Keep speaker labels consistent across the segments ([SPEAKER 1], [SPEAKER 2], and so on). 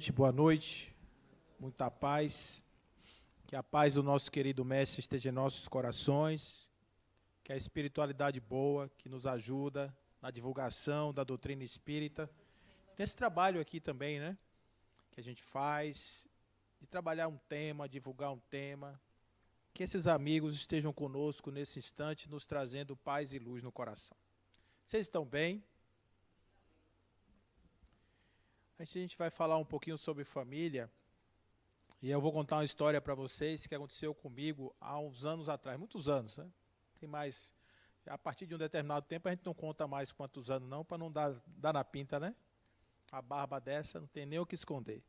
[SPEAKER 1] gente, boa noite, muita paz, que a paz do nosso querido Mestre esteja em nossos corações, que a espiritualidade boa, que nos ajuda na divulgação da doutrina espírita, nesse trabalho aqui também, né, que a gente faz, de trabalhar um tema, divulgar um tema, que esses amigos estejam conosco nesse instante, nos trazendo paz e luz no coração. Vocês estão bem? A gente vai falar um pouquinho sobre família, e eu vou contar uma história para vocês que aconteceu comigo há uns anos atrás, muitos anos, né? Tem mais, a partir de um determinado tempo a gente não conta mais quantos anos não, para não dar na pinta, né? A barba dessa não tem nem o que esconder.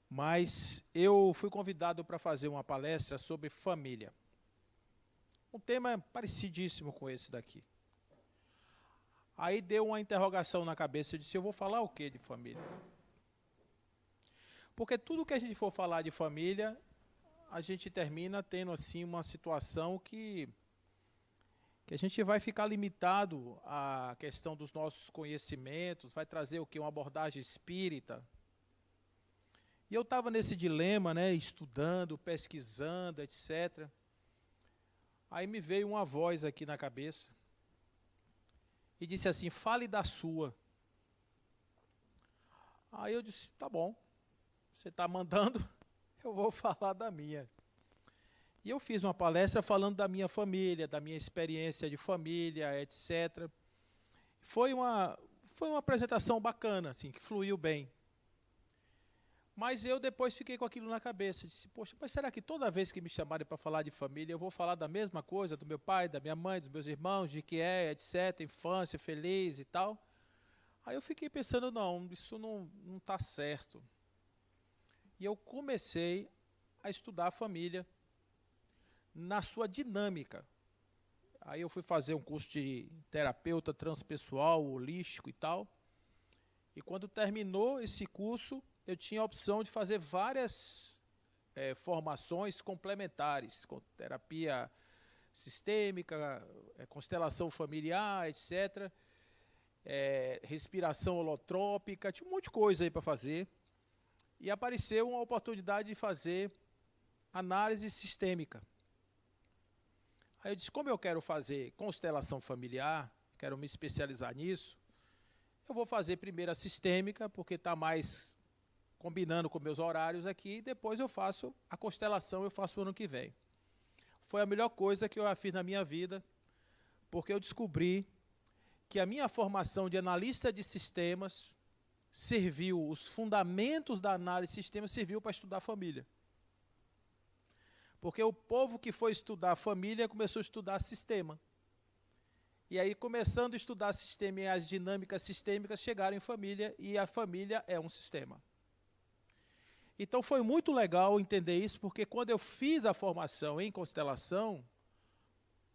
[SPEAKER 1] Mas eu fui convidado para fazer uma palestra sobre família. Um tema parecidíssimo com esse daqui. Aí deu uma interrogação na cabeça, eu disse, eu vou falar o que de família? Porque tudo que a gente for falar de família, a gente termina tendo assim uma situação que a gente vai ficar limitado à questão dos nossos conhecimentos, vai trazer o quê? Uma abordagem espírita. E eu estava nesse dilema, né, estudando, pesquisando, etc. Aí me veio uma voz aqui na cabeça, e disse assim, fale da sua. Aí eu disse, tá bom, você está mandando, eu vou falar da minha. E eu fiz uma palestra falando da minha família, da minha experiência de família, etc. Foi uma apresentação bacana, assim, que fluiu bem. Mas eu depois fiquei com aquilo na cabeça, disse, poxa, mas será que toda vez que me chamarem para falar de família, eu vou falar da mesma coisa, do meu pai, da minha mãe, dos meus irmãos, de que é, etc., infância feliz e tal? Aí eu fiquei pensando, não, isso não está certo. E eu comecei a estudar a família na sua dinâmica. Aí eu fui fazer um curso de terapeuta transpessoal, holístico e tal, e quando terminou esse curso, eu tinha a opção de fazer várias formações complementares, com terapia sistêmica, constelação familiar, etc., respiração holotrópica, tinha um monte de coisa aí para fazer. E apareceu uma oportunidade de fazer análise sistêmica. Aí eu disse, como eu quero fazer constelação familiar, quero me especializar nisso, eu vou fazer primeiro a sistêmica, porque está mais combinando com meus horários aqui, e depois eu faço a constelação, eu faço o ano que vem. Foi a melhor coisa que eu fiz na minha vida, porque eu descobri que a minha formação de analista de sistemas serviu, os fundamentos da análise de sistemas serviu para estudar a família. Porque o povo que foi estudar a família começou a estudar sistema. E aí, começando a estudar sistema e as dinâmicas sistêmicas, chegaram em família, e a família é um sistema. Então foi muito legal entender isso, porque quando eu fiz a formação em constelação,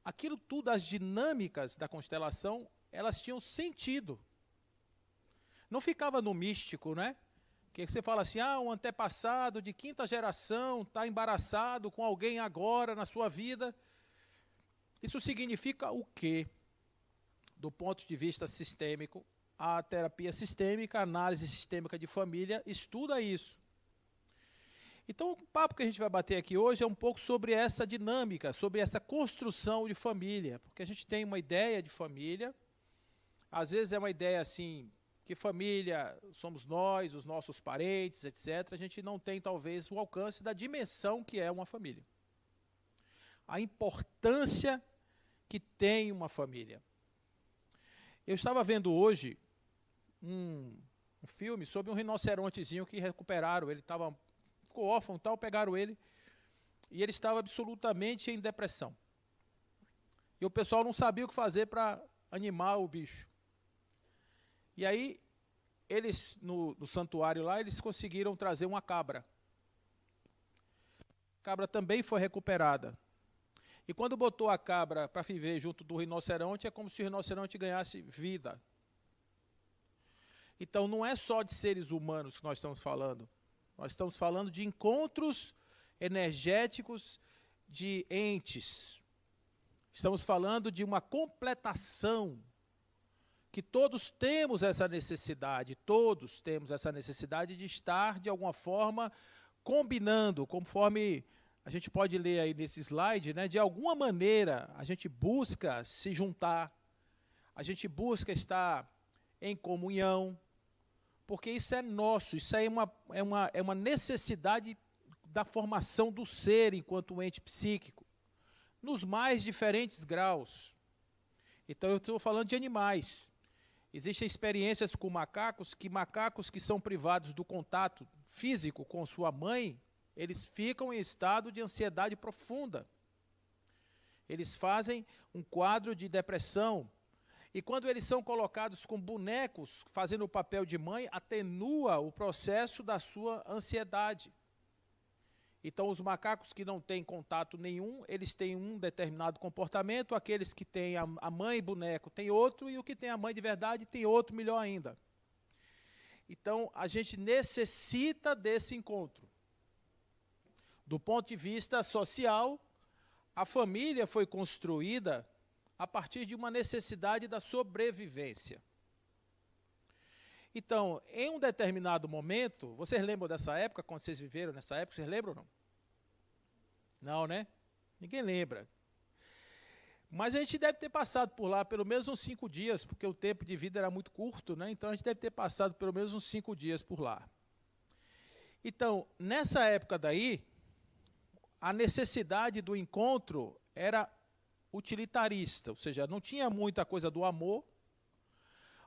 [SPEAKER 1] aquilo tudo, as dinâmicas da constelação, elas tinham sentido. Não ficava no místico, né? Que você fala assim, um antepassado de quinta geração está embaraçado com alguém agora na sua vida. Isso significa o quê? Do ponto de vista sistêmico, a terapia sistêmica, a análise sistêmica de família, estuda isso. Então, o papo que a gente vai bater aqui hoje é um pouco sobre essa dinâmica, sobre essa construção de família, porque a gente tem uma ideia de família, às vezes é uma ideia assim, que família somos nós, os nossos parentes, etc. A gente não tem, talvez, o alcance da dimensão que é uma família. A importância que tem uma família. Eu estava vendo hoje um filme sobre um rinocerontezinho que recuperaram, ele ficou órfão e tal, pegaram ele, e ele estava absolutamente em depressão. E o pessoal não sabia o que fazer para animar o bicho. E aí, eles, no santuário lá, eles conseguiram trazer uma cabra. A cabra também foi recuperada. E quando botou a cabra para viver junto do rinoceronte, é como se o rinoceronte ganhasse vida. Então, não é só de seres humanos que nós estamos falando. Nós estamos falando de encontros energéticos de entes. Estamos falando de uma completação que todos temos essa necessidade de estar, de alguma forma, combinando, conforme a gente pode ler aí nesse slide, né, de alguma maneira a gente busca se juntar, a gente busca estar em comunhão, porque isso é nosso, isso aí é uma necessidade da formação do ser enquanto um ente psíquico, nos mais diferentes graus. Então, eu estou falando de animais. Existem experiências com macacos que são privados do contato físico com sua mãe, eles ficam em estado de ansiedade profunda. Eles fazem um quadro de depressão. E quando eles são colocados com bonecos, fazendo o papel de mãe, atenua o processo da sua ansiedade. Então, os macacos que não têm contato nenhum, eles têm um determinado comportamento, aqueles que têm a mãe boneco têm outro, e o que tem a mãe de verdade tem outro, melhor ainda. Então, a gente necessita desse encontro. Do ponto de vista social, a família foi construída a partir de uma necessidade da sobrevivência. Então, em um determinado momento, vocês lembram dessa época, quando vocês viveram nessa época, vocês lembram ou não? Não, né? Ninguém lembra. Mas a gente deve ter passado por lá pelo menos uns 5 dias, porque o tempo de vida era muito curto, né? Então a gente deve ter passado pelo menos uns 5 dias por lá. Então, nessa época daí, a necessidade do encontro era utilitarista, ou seja, não tinha muita coisa do amor,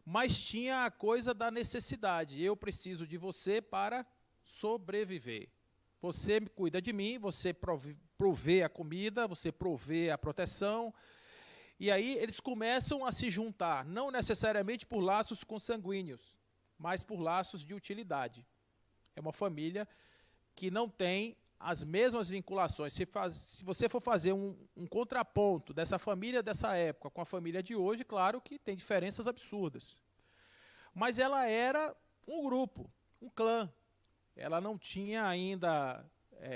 [SPEAKER 1] mas tinha a coisa da necessidade. Eu preciso de você para sobreviver. Você cuida de mim, você provê a comida, você provê a proteção. E aí eles começam a se juntar, não necessariamente por laços consanguíneos, mas por laços de utilidade. É uma família que não tem as mesmas vinculações. Se você for fazer um contraponto dessa família dessa época com a família de hoje, claro que tem diferenças absurdas. Mas ela era um grupo, um clã. Ela não tinha ainda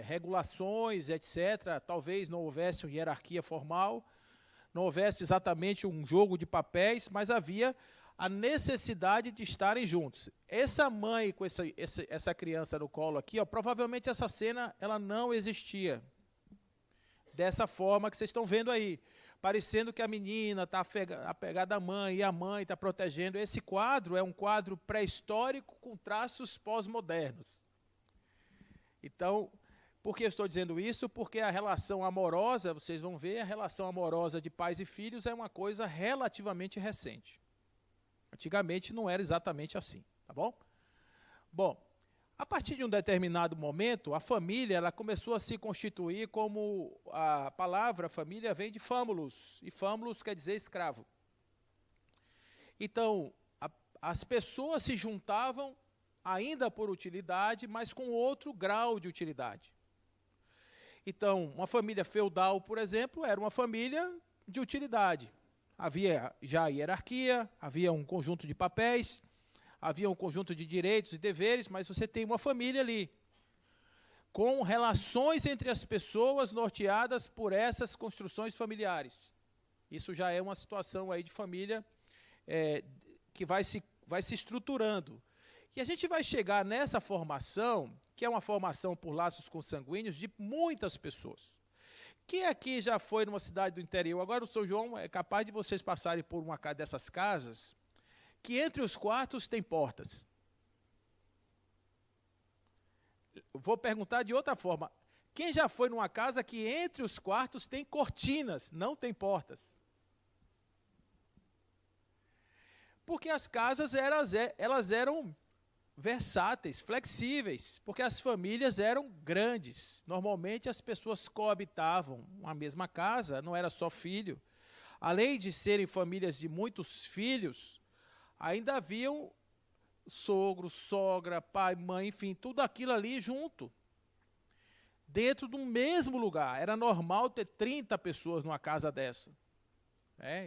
[SPEAKER 1] regulações, etc. Talvez não houvesse uma hierarquia formal, não houvesse exatamente um jogo de papéis, mas havia a necessidade de estarem juntos. Essa mãe com essa criança no colo aqui, ó, provavelmente essa cena ela não existia dessa forma que vocês estão vendo aí, parecendo que a menina está apegada à mãe e a mãe está protegendo. Esse quadro é um quadro pré-histórico com traços pós-modernos. Então, por que eu estou dizendo isso? Porque a relação amorosa, vocês vão ver, a relação amorosa de pais e filhos é uma coisa relativamente recente. Antigamente não era exatamente assim, tá bom? Bom, a partir de um determinado momento, a família ela começou a se constituir como a palavra família vem de famulus, e famulus quer dizer escravo. Então, as pessoas se juntavam ainda por utilidade, mas com outro grau de utilidade. Então, uma família feudal, por exemplo, era uma família de utilidade. Havia já a hierarquia, havia um conjunto de papéis, havia um conjunto de direitos e deveres, mas você tem uma família ali, com relações entre as pessoas norteadas por essas construções familiares. Isso já é uma situação aí de família que vai se estruturando. E a gente vai chegar nessa formação, que é uma formação por laços consanguíneos de muitas pessoas. Quem aqui já foi numa cidade do interior? Agora o São João é capaz de vocês passarem por uma dessas casas, que entre os quartos tem portas. Vou perguntar de outra forma. Quem já foi numa casa que entre os quartos tem cortinas, não tem portas? Porque as casas elas eram versáteis, flexíveis, porque as famílias eram grandes. Normalmente as pessoas coabitavam uma mesma casa, não era só filho. Além de serem famílias de muitos filhos, ainda haviam sogro, sogra, pai, mãe, enfim, tudo aquilo ali junto. Dentro do mesmo lugar. Era normal ter 30 pessoas numa casa dessa.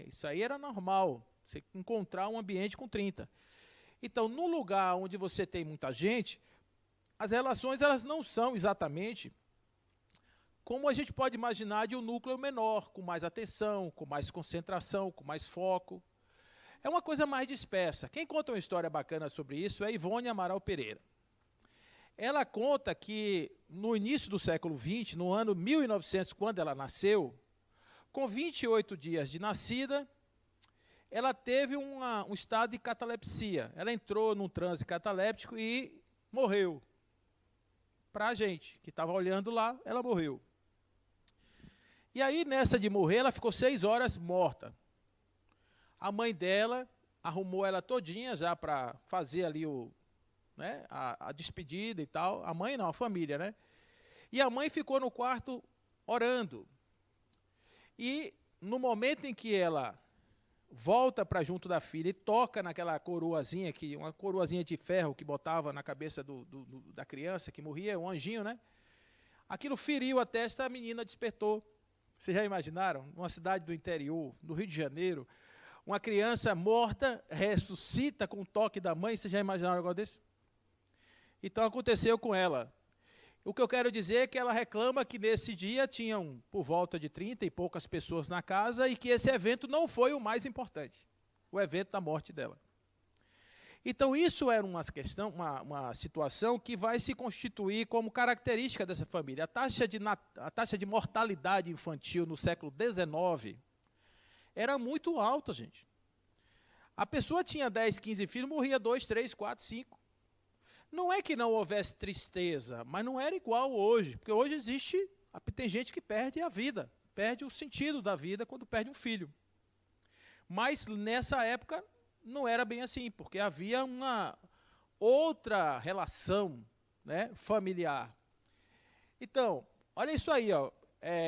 [SPEAKER 1] Isso aí era normal, você encontrar um ambiente com 30. Então, no lugar onde você tem muita gente, as relações elas não são exatamente como a gente pode imaginar de um núcleo menor, com mais atenção, com mais concentração, com mais foco. É uma coisa mais dispersa. Quem conta uma história bacana sobre isso é Ivone Amaral Pereira. Ela conta que, no início do século XX, no ano 1900, quando ela nasceu, com 28 dias de nascida, ela teve um estado de catalepsia. Ela entrou num transe cataléptico e morreu. Para a gente que estava olhando lá, ela morreu. E aí, nessa de morrer, ela ficou 6 horas morta. A mãe dela arrumou ela todinha já para fazer ali a despedida e tal. A mãe não, a família, né? E a mãe ficou no quarto orando. E no momento em que ela volta para junto da filha e toca naquela coroazinha, uma coroazinha de ferro que botava na cabeça da criança que morria, um anjinho, né? Aquilo feriu a testa, a menina despertou. Vocês já imaginaram? Numa cidade do interior, do Rio de Janeiro, uma criança morta ressuscita com o toque da mãe. Vocês já imaginaram um negócio desse? Então aconteceu com ela. O que eu quero dizer é que ela reclama que nesse dia tinham por volta de 30 e poucas pessoas na casa e que esse evento não foi o mais importante, o evento da morte dela. Então isso era uma situação que vai se constituir como característica dessa família. A taxa de mortalidade infantil no século XIX era muito alta, gente. A pessoa tinha 10, 15 filhos, morria 2, 3, 4, 5. Não é que não houvesse tristeza, mas não era igual hoje, porque hoje tem gente que perde a vida, perde o sentido da vida quando perde um filho. Mas nessa época não era bem assim, porque havia uma outra relação, né, familiar. Então, olha isso aí, ó.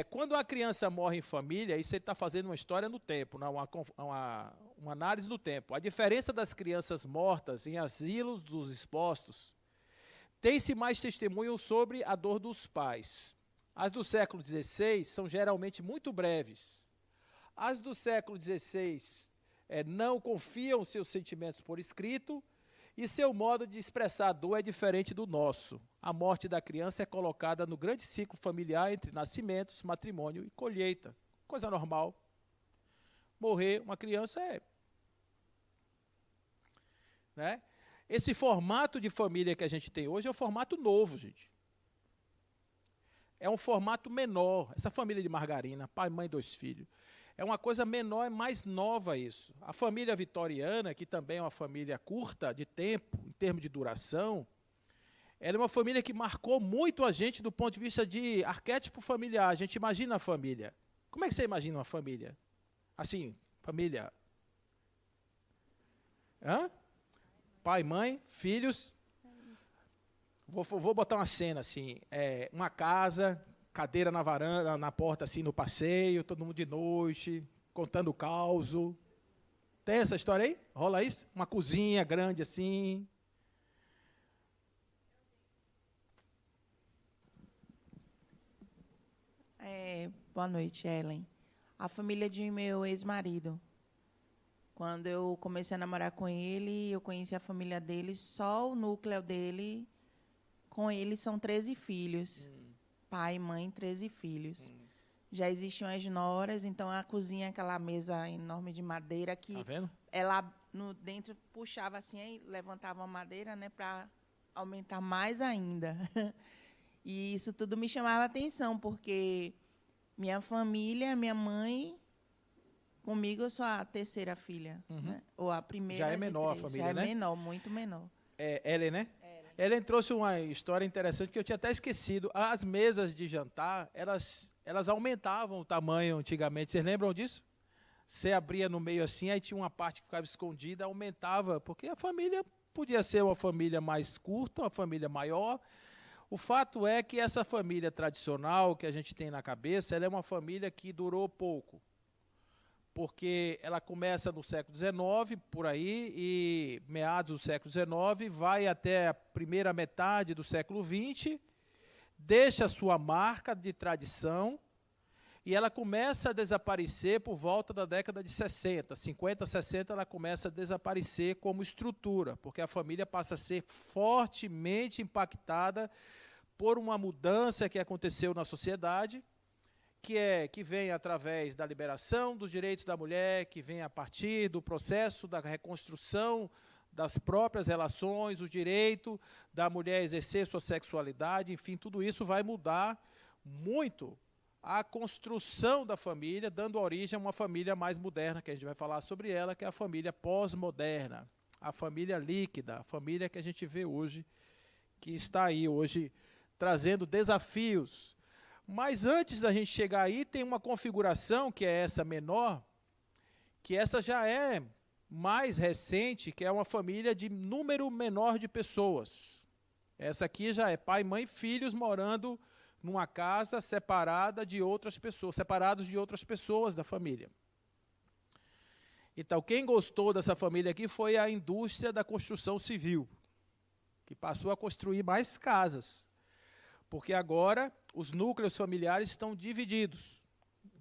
[SPEAKER 1] Quando a criança morre em família, isso ele está fazendo uma história no tempo, né, uma análise no tempo. A diferença das crianças mortas em asilos dos expostos, tem-se mais testemunho sobre a dor dos pais. As do século XVI são geralmente muito breves. As do século XVI não confiam seus sentimentos por escrito e seu modo de expressar a dor é diferente do nosso. A morte da criança é colocada no grande ciclo familiar entre nascimentos, matrimônio e colheita. Coisa normal. Morrer uma criança né? Esse formato de família que a gente tem hoje é um formato novo, gente. É um formato menor. Essa família de margarina, pai, mãe, 2 filhos. É uma coisa menor, é mais nova isso. A família vitoriana, que também é uma família curta de tempo, em termos de duração, ela é uma família que marcou muito a gente do ponto de vista de arquétipo familiar. A gente imagina a família. Como é que você imagina uma família? Assim, família. Pai, mãe, filhos. Vou botar uma cena assim, uma casa, cadeira na varanda, na porta assim no passeio, todo mundo de noite, contando o caos. Tem essa história aí? Rola isso? Uma cozinha grande assim.
[SPEAKER 2] Boa noite, Ellen. A família de meu ex-marido. Quando eu comecei a namorar com ele, eu conheci a família dele, só o núcleo dele. Com ele são 13 filhos. Pai, mãe, 13 filhos. Já existiam as noras, então a cozinha, aquela mesa enorme de madeira que
[SPEAKER 1] Tá vendo?
[SPEAKER 2] ela dentro puxava assim e levantava a madeira, né, para aumentar mais ainda. E isso tudo me chamava a atenção, porque minha família, minha mãe, comigo eu sou a terceira filha, né? Ou a primeira.
[SPEAKER 1] Já é menor a família,
[SPEAKER 2] já
[SPEAKER 1] né?
[SPEAKER 2] é menor, muito menor.
[SPEAKER 1] Ellen, né? Ellen trouxe uma história interessante que eu tinha até esquecido. As mesas de jantar, elas aumentavam o tamanho antigamente. Vocês lembram disso? Você abria no meio assim, aí tinha uma parte que ficava escondida, aumentava, porque a família podia ser uma família mais curta, uma família maior. O fato é que essa família tradicional que a gente tem na cabeça, ela é uma família que durou pouco. Porque ela começa no século XIX, por aí, e meados do século XIX, vai até a primeira metade do século XX, deixa sua marca de tradição, e ela começa a desaparecer por volta da década de 60, 50, 60, ela começa a desaparecer como estrutura, porque a família passa a ser fortemente impactada por uma mudança que aconteceu na sociedade, que vem através da liberação dos direitos da mulher, que vem a partir do processo da reconstrução das próprias relações, o direito da mulher exercer sua sexualidade, enfim, tudo isso vai mudar muito a construção da família, dando origem a uma família mais moderna, que a gente vai falar sobre ela, que é a família pós-moderna, a família líquida, a família que a gente vê hoje, que está aí hoje trazendo desafios. Mas antes da gente chegar aí, tem uma configuração, que é essa menor, que essa já é mais recente, que é uma família de número menor de pessoas. Essa aqui já é pai, mãe, filhos morando numa casa separada de outras pessoas, separados de outras pessoas da família. Então, quem gostou dessa família aqui foi a indústria da construção civil, que passou a construir mais casas, porque agora os núcleos familiares estão divididos.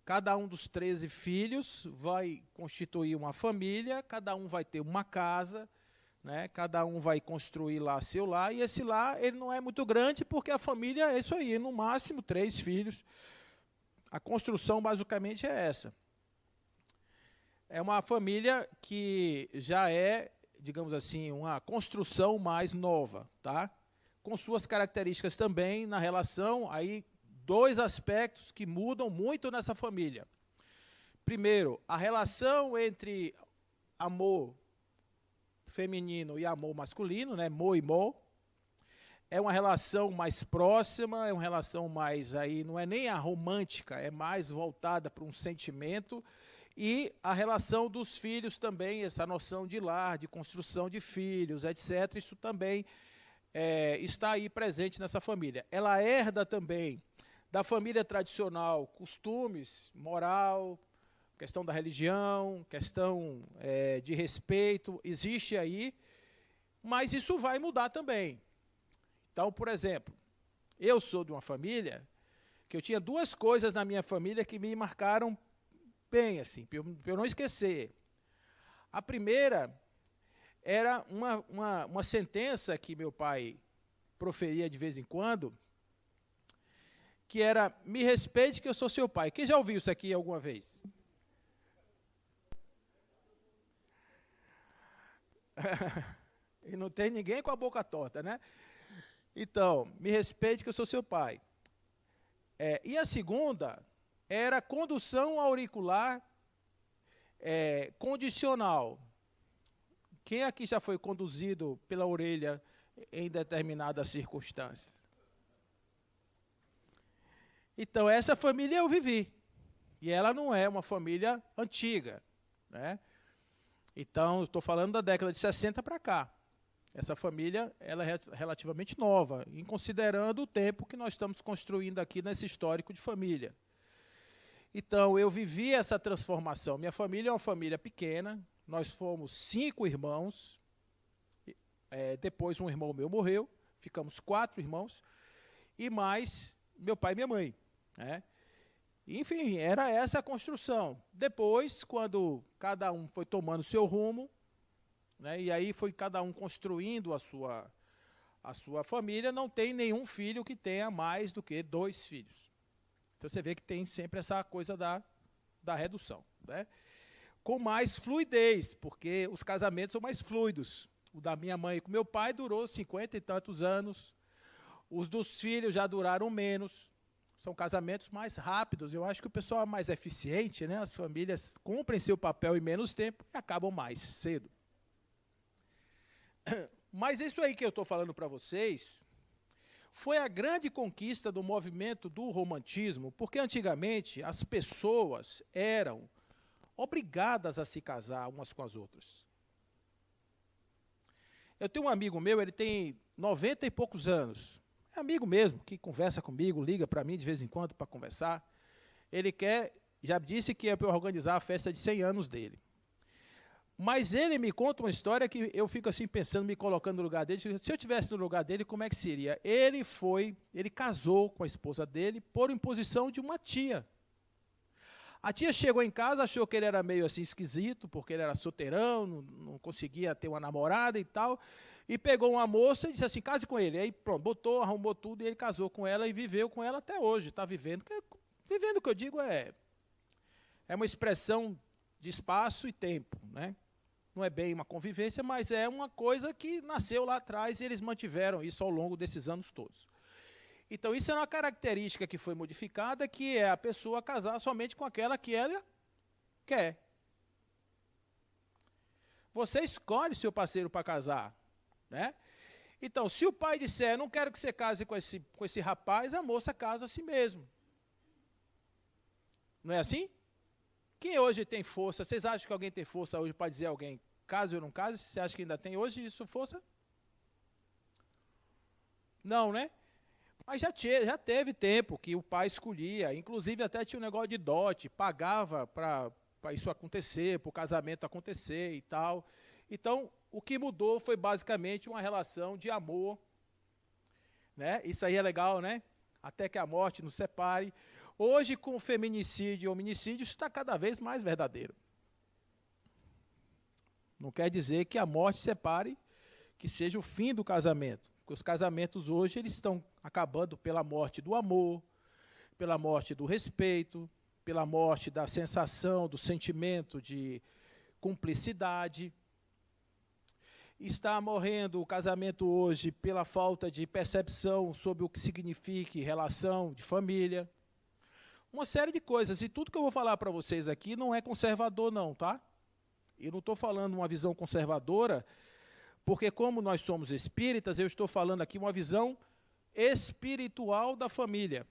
[SPEAKER 1] Cada um dos 13 filhos vai constituir uma família, cada um vai ter uma casa, né? Cada um vai construir lá seu lar, e esse lar ele não é muito grande, porque a família é isso aí, no máximo 3 filhos. A construção basicamente é essa. É uma família que já é, digamos assim, uma construção mais nova, tá? Com suas características também na relação, aí 2 aspectos que mudam muito nessa família. Primeiro, a relação entre amor feminino e amor masculino, né, mo e mo, é uma relação mais próxima, é uma relação mais, aí não é nem a romântica, é mais voltada para um sentimento, e a relação dos filhos também, essa noção de lar, de construção de filhos, etc., isso também está aí presente nessa família. Ela herda também da família tradicional, costumes, moral, questão da religião, questão de respeito, existe aí, mas isso vai mudar também. Então, por exemplo, eu sou de uma família que eu tinha 2 coisas na minha família que me marcaram bem, assim, para eu não esquecer. A primeira era uma sentença que meu pai proferia de vez em quando, que era, me respeite que eu sou seu pai. Quem já ouviu isso aqui alguma vez? E não tem ninguém com a boca torta, né? Então, me respeite que eu sou seu pai. E a segunda era condução auricular condicional. Quem aqui já foi conduzido pela orelha em determinadas circunstâncias? Então, essa família eu vivi. E ela não é uma família antiga, né? Então, estou falando da década de 60 para cá. Essa família ela é relativamente nova, em considerando o tempo que nós estamos construindo aqui nesse histórico de família. Então, eu vivi essa transformação. Minha família é uma família pequena, nós fomos 5 irmãos, depois um irmão meu morreu, ficamos 4 irmãos, e mais meu pai e minha mãe, né? Enfim, era essa a construção. Depois, quando cada um foi tomando seu rumo, né, e aí foi cada um construindo a sua família, não tem nenhum filho que tenha mais do que 2 filhos. Então você vê que tem sempre essa coisa da redução, né? Com mais fluidez, porque os casamentos são mais fluidos. O da minha mãe com meu pai durou 50 e tantos anos, os dos filhos já duraram menos. São casamentos mais rápidos. Eu acho que o pessoal é mais eficiente, né? As famílias cumprem seu papel em menos tempo e acabam mais cedo. Mas isso aí que eu estou falando para vocês foi a grande conquista do movimento do romantismo, porque antigamente as pessoas eram obrigadas a se casar umas com as outras. Eu tenho um amigo meu, ele tem 90 e poucos anos. É amigo mesmo, que conversa comigo, liga para mim de vez em quando para conversar. Ele já disse que é para organizar a festa de 100 anos dele. Mas ele me conta uma história que eu fico assim pensando, me colocando no lugar dele. Se eu estivesse no lugar dele, como é que seria? Ele casou com a esposa dele por imposição de uma tia. A tia chegou em casa, achou que ele era meio assim esquisito, porque ele era solteirão, não conseguia ter uma namorada e tal, e pegou uma moça e disse assim, case com ele. Aí pronto, arrumou tudo, e ele casou com ela e viveu com ela até hoje, está vivendo, Vivendo, o que eu digo, é uma expressão de espaço e tempo, né? Não é bem uma convivência, mas é uma coisa que nasceu lá atrás e eles mantiveram isso ao longo desses anos todos. Então, isso é uma característica que foi modificada, que é a pessoa casar somente com aquela que ela quer. Você escolhe seu parceiro para casar, né? Então, se o pai disser, não quero que você case com esse rapaz, a moça casa a si mesmo. Não é assim? Quem hoje tem força? Vocês acham que alguém tem força hoje para dizer a alguém, case ou não case? Você acha que ainda tem hoje isso força? Não, né? Mas já teve tempo que o pai escolhia, inclusive até tinha um negócio de dote, pagava para isso acontecer, para o casamento acontecer e tal. Então, o que mudou foi basicamente uma relação de amor, né? Isso aí é legal, né? Até que a morte nos separe. Hoje, com o feminicídio e hominicídio, isso está cada vez mais verdadeiro. Não quer dizer que a morte separe, que seja o fim do casamento. Porque os casamentos hoje eles estão acabando pela morte do amor, pela morte do respeito, pela morte da sensação, do sentimento de cumplicidade. Está morrendo o casamento hoje pela falta de percepção sobre o que significa relação de família. Uma série de coisas. E tudo que eu vou falar para vocês aqui não é conservador não, tá? Eu não estou falando uma visão conservadora, porque como nós somos espíritas, eu estou falando aqui uma visão espiritual da família.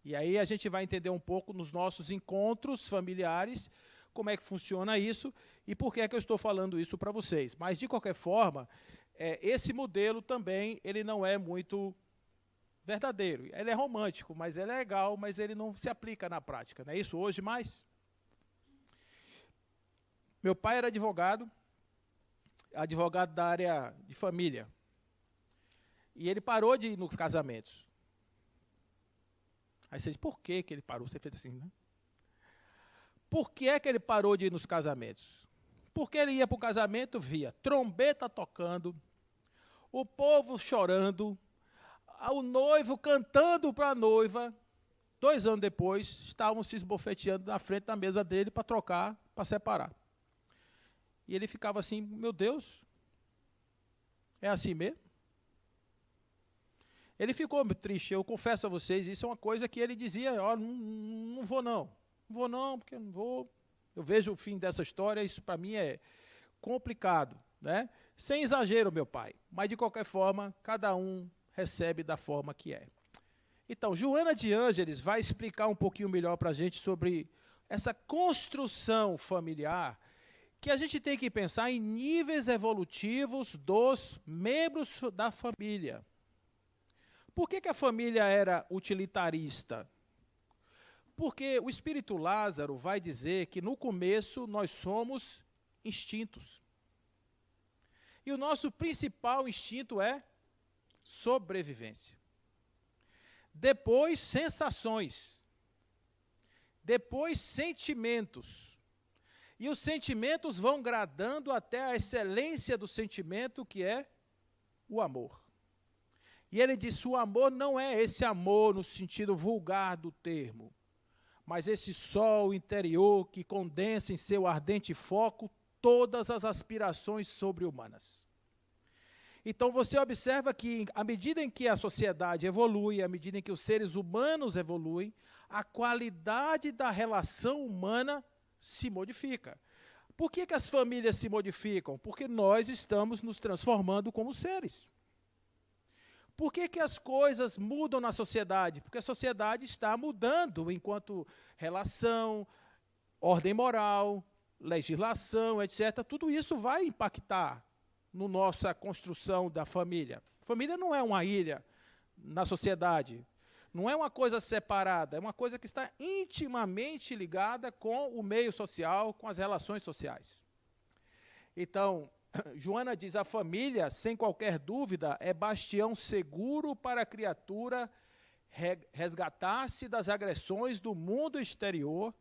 [SPEAKER 1] E aí a gente vai entender um pouco nos nossos encontros familiares, como é que funciona isso e por que é que eu estou falando isso para vocês. Mas, de qualquer forma, esse modelo também ele não é muito verdadeiro. Ele é romântico, mas ele é legal, mas ele não se aplica na prática. Não é isso hoje mais? Meu pai era advogado da área de família. E ele parou de ir nos casamentos. Aí você diz, por que ele parou? Você fez assim, né? Por que é que ele parou de ir nos casamentos? Porque ele ia para o casamento, via trombeta tocando, o povo chorando, o noivo cantando para a noiva. 2 anos depois, estavam se esbofeteando na frente da mesa dele para trocar, para separar. E ele ficava assim, meu Deus, é assim mesmo? Ele ficou triste, eu confesso a vocês, isso é uma coisa que ele dizia, não vou não, porque eu não vou. Eu vejo o fim dessa história, isso para mim é complicado, né? Sem exagero, meu pai, mas de qualquer forma, cada um recebe da forma que é. Então, Joana de Ângeles vai explicar um pouquinho melhor para a gente sobre essa construção familiar, que a gente tem que pensar em níveis evolutivos dos membros da família. Por que a família era utilitarista? Porque o espírito Lázaro vai dizer que no começo nós somos instintos. E o nosso principal instinto é sobrevivência. Depois, sensações. Depois, sentimentos. E os sentimentos vão gradando até a excelência do sentimento, que é o amor. E ele disse, o amor não é esse amor no sentido vulgar do termo, mas esse sol interior que condensa em seu ardente foco todas as aspirações sobre-humanas. Então você observa que, à medida em que a sociedade evolui, à medida em que os seres humanos evoluem, a qualidade da relação humana se modifica. Por que as famílias se modificam? Porque nós estamos nos transformando como seres. Por que as coisas mudam na sociedade? Porque a sociedade está mudando enquanto relação, ordem moral, legislação, etc. Tudo isso vai impactar na nossa construção da família. Família não é uma ilha na sociedade, não é uma coisa separada, é uma coisa que está intimamente ligada com o meio social, com as relações sociais. Então, Joana diz, a família, sem qualquer dúvida, é bastião seguro para a criatura resgatar-se das agressões do mundo exterior,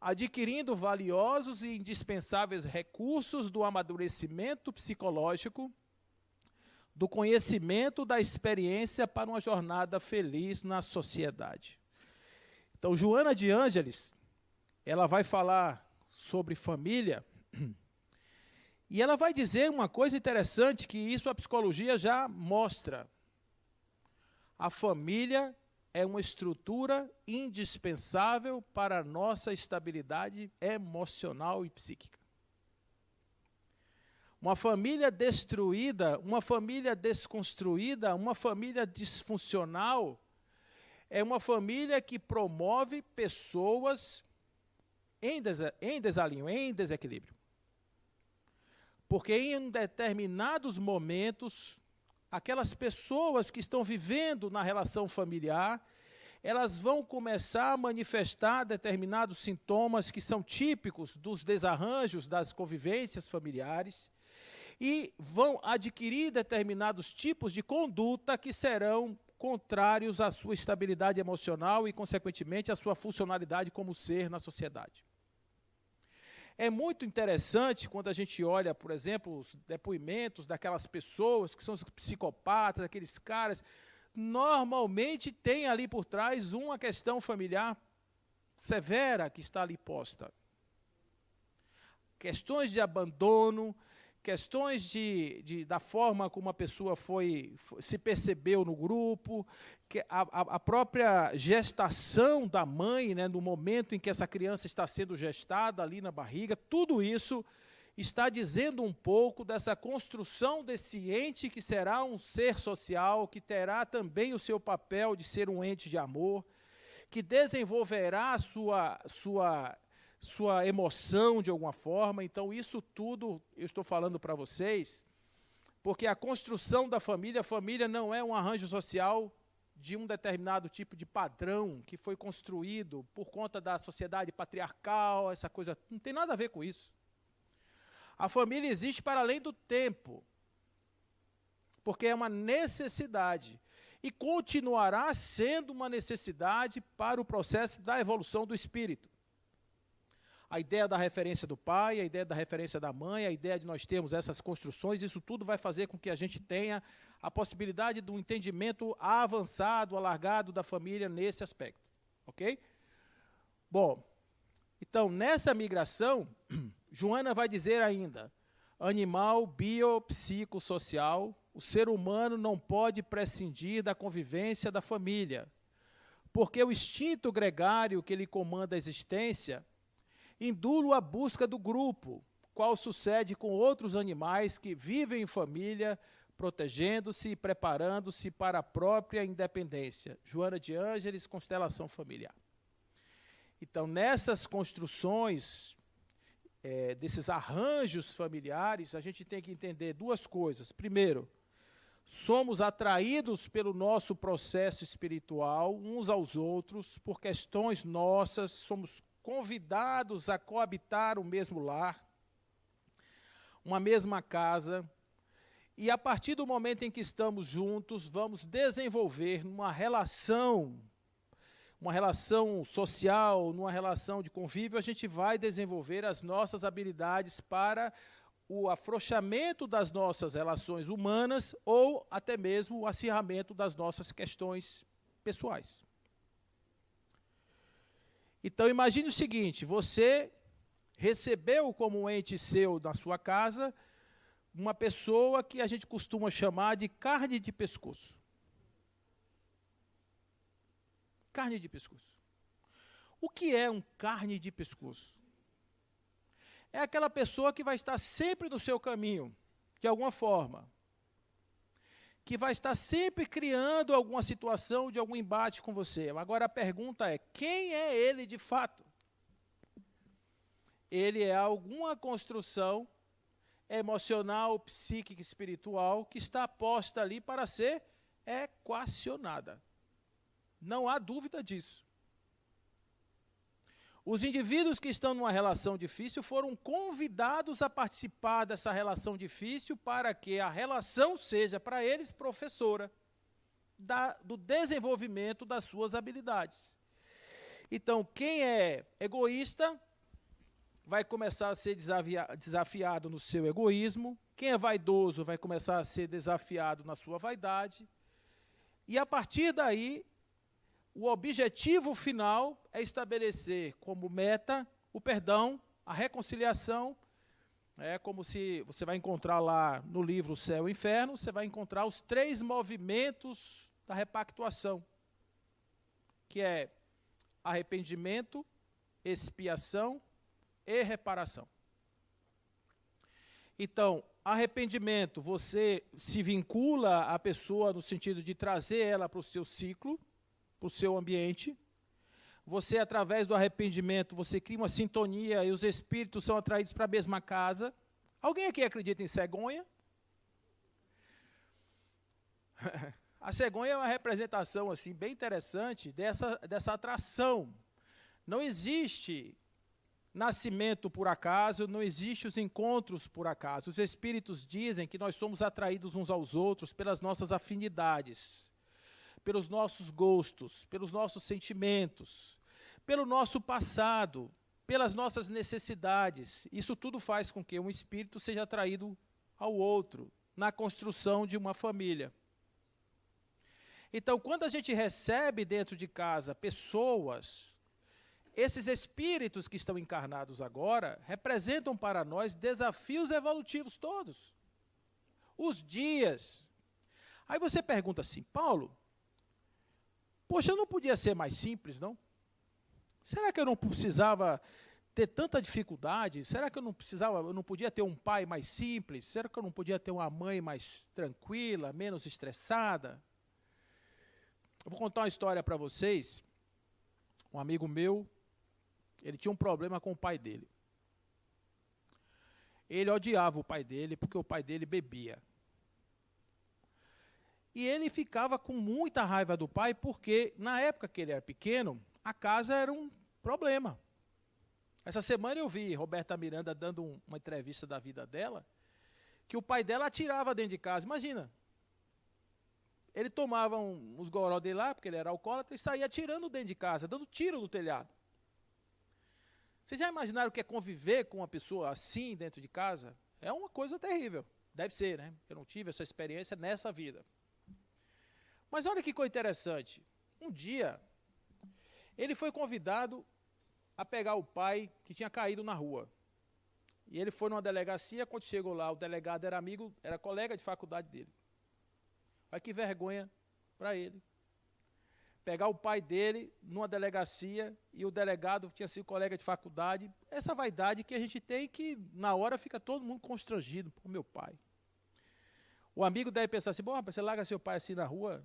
[SPEAKER 1] adquirindo valiosos e indispensáveis recursos do amadurecimento psicológico, do conhecimento, da experiência para uma jornada feliz na sociedade. Então, Joana de Ângeles, ela vai falar sobre família, e ela vai dizer uma coisa interessante, que isso a psicologia já mostra. A família é uma estrutura indispensável para a nossa estabilidade emocional e psíquica. Uma família destruída, uma família desconstruída, uma família disfuncional, é uma família que promove pessoas em desalinho, em desequilíbrio. Porque em determinados momentos, aquelas pessoas que estão vivendo na relação familiar, elas vão começar a manifestar determinados sintomas que são típicos dos desarranjos das convivências familiares e vão adquirir determinados tipos de conduta que serão contrários à sua estabilidade emocional e, consequentemente, à sua funcionalidade como ser na sociedade. É muito interessante quando a gente olha, por exemplo, os depoimentos daquelas pessoas que são os psicopatas, aqueles caras, normalmente tem ali por trás uma questão familiar severa que está ali posta. Questões de abandono, questões da forma como a pessoa se percebeu no grupo, a própria gestação da mãe, né, no momento em que essa criança está sendo gestada ali na barriga, tudo isso está dizendo um pouco dessa construção desse ente que será um ser social, que terá também o seu papel de ser um ente de amor, que desenvolverá a sua emoção de alguma forma. Então, isso tudo eu estou falando para vocês, porque a construção da família, a família não é um arranjo social de um determinado tipo de padrão que foi construído por conta da sociedade patriarcal, essa coisa, não tem nada a ver com isso. A família existe para além do tempo, porque é uma necessidade e continuará sendo uma necessidade para o processo da evolução do espírito. A ideia da referência do pai, a ideia da referência da mãe, a ideia de nós termos essas construções, isso tudo vai fazer com que a gente tenha a possibilidade de um entendimento avançado, alargado da família nesse aspecto. Ok? Bom, então, nessa migração, Joana vai dizer ainda, animal biopsicossocial, o ser humano não pode prescindir da convivência da família, porque o instinto gregário que lhe comanda a existência indula a busca do grupo, qual sucede com outros animais que vivem em família, protegendo-se e preparando-se para a própria independência. Joana de Ângeles, Constelação Familiar. Então, nessas construções, desses arranjos familiares, a gente tem que entender duas coisas. Primeiro, somos atraídos pelo nosso processo espiritual, uns aos outros, por questões nossas, somos convidados a coabitar o mesmo lar, uma mesma casa, e a partir do momento em que estamos juntos, vamos desenvolver uma relação social, numa relação de convívio, a gente vai desenvolver as nossas habilidades para o afrouxamento das nossas relações humanas ou até mesmo o acirramento das nossas questões pessoais. Então, imagine o seguinte, você recebeu como um ente seu na sua casa uma pessoa que a gente costuma chamar de carne de pescoço. Carne de pescoço. O que é um carne de pescoço? É aquela pessoa que vai estar sempre no seu caminho, de alguma forma. Que vai estar sempre criando alguma situação de algum embate com você. Agora a pergunta é, quem é ele de fato? Ele é alguma construção emocional, psíquica, espiritual, que está posta ali para ser equacionada. Não há dúvida disso. Os indivíduos que estão numa relação difícil foram convidados a participar dessa relação difícil para que a relação seja, para eles, professora do desenvolvimento das suas habilidades. Então, quem é egoísta vai começar a ser desafiado no seu egoísmo, quem é vaidoso vai começar a ser desafiado na sua vaidade, e a partir daí o objetivo final é estabelecer como meta o perdão, a reconciliação. É como se você vai encontrar lá no livro Céu e Inferno, você vai encontrar os 3 movimentos da repactuação, que é arrependimento, expiação e reparação. Então, arrependimento, você se vincula à pessoa no sentido de trazer ela para o seu ciclo, para o seu ambiente. Você, através do arrependimento, você cria uma sintonia e os espíritos são atraídos para a mesma casa. Alguém aqui acredita em cegonha? A cegonha é uma representação assim, bem interessante dessa atração. Não existe nascimento por acaso, não existe os encontros por acaso. Os espíritos dizem que nós somos atraídos uns aos outros pelas nossas afinidades, pelos nossos gostos, pelos nossos sentimentos, pelo nosso passado, pelas nossas necessidades. Isso tudo faz com que um espírito seja atraído ao outro, na construção de uma família. Então, quando a gente recebe dentro de casa pessoas, esses espíritos que estão encarnados agora representam para nós desafios evolutivos todos. Os dias. Aí você pergunta assim, Paulo, poxa, eu não podia ser mais simples, não? Será que eu não precisava ter tanta dificuldade? Será que eu não podia ter um pai mais simples? Será que eu não podia ter uma mãe mais tranquila, menos estressada? Eu vou contar uma história para vocês. Um amigo meu, ele tinha um problema com o pai dele. Ele odiava o pai dele porque o pai dele bebia. E ele ficava com muita raiva do pai porque, na época que ele era pequeno, a casa era um problema. Essa semana eu vi Roberta Miranda dando uma entrevista da vida dela, que o pai dela atirava dentro de casa. Imagina. Ele tomava uns goró dele lá, porque ele era alcoólatra, e saía atirando dentro de casa, dando tiro no telhado. Vocês já imaginaram o que é conviver com uma pessoa assim dentro de casa? É uma coisa terrível. Deve ser, né? Eu não tive essa experiência nessa vida. Mas olha que coisa interessante. Um dia, ele foi convidado a pegar o pai que tinha caído na rua. E ele foi numa delegacia, quando chegou lá, o delegado era amigo, era colega de faculdade dele. Olha que vergonha para ele. Pegar o pai dele numa delegacia e o delegado tinha sido colega de faculdade. Essa vaidade que a gente tem que, na hora, fica todo mundo constrangido. Pô, meu pai. O amigo deve pensar assim, bom, rapaz, você larga seu pai assim na rua.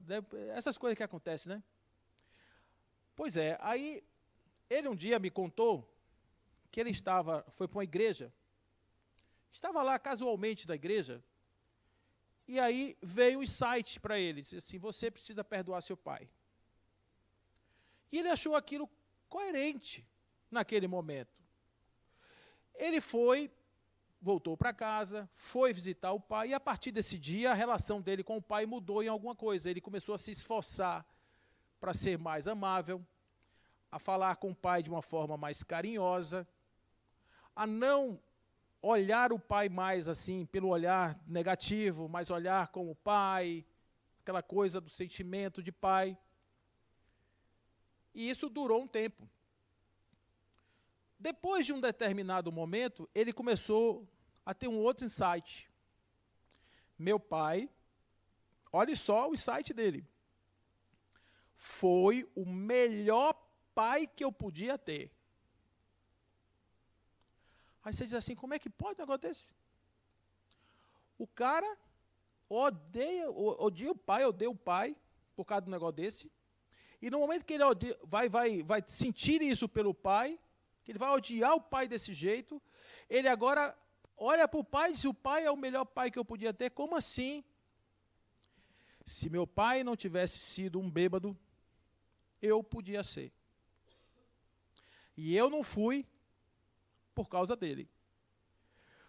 [SPEAKER 1] Essas coisas que acontecem, né? Pois é, aí ele um dia me contou que ele foi para uma igreja. Estava lá casualmente na igreja. E aí veio um insight para ele, disse assim, você precisa perdoar seu pai. E ele achou aquilo coerente naquele momento. Ele voltou para casa, foi visitar o pai, e a partir desse dia a relação dele com o pai mudou em alguma coisa. Ele começou a se esforçar para ser mais amável, a falar com o pai de uma forma mais carinhosa, a não olhar o pai mais assim, pelo olhar negativo, mas olhar como o pai, aquela coisa do sentimento de pai. E isso durou um tempo. Depois de um determinado momento, ele começou a ter um outro insight. Meu pai, olhe só o insight dele, foi o melhor pai que eu podia ter. Aí você diz assim, como é que pode um negócio desse? O cara odeia o pai por causa de um negócio desse. E no momento que ele vai sentir isso pelo pai, que ele vai odiar o pai desse jeito, ele agora olha para o pai e diz, o pai é o melhor pai que eu podia ter. Como assim? Se meu pai não tivesse sido um bêbado, eu podia ser. E eu não fui por causa dele.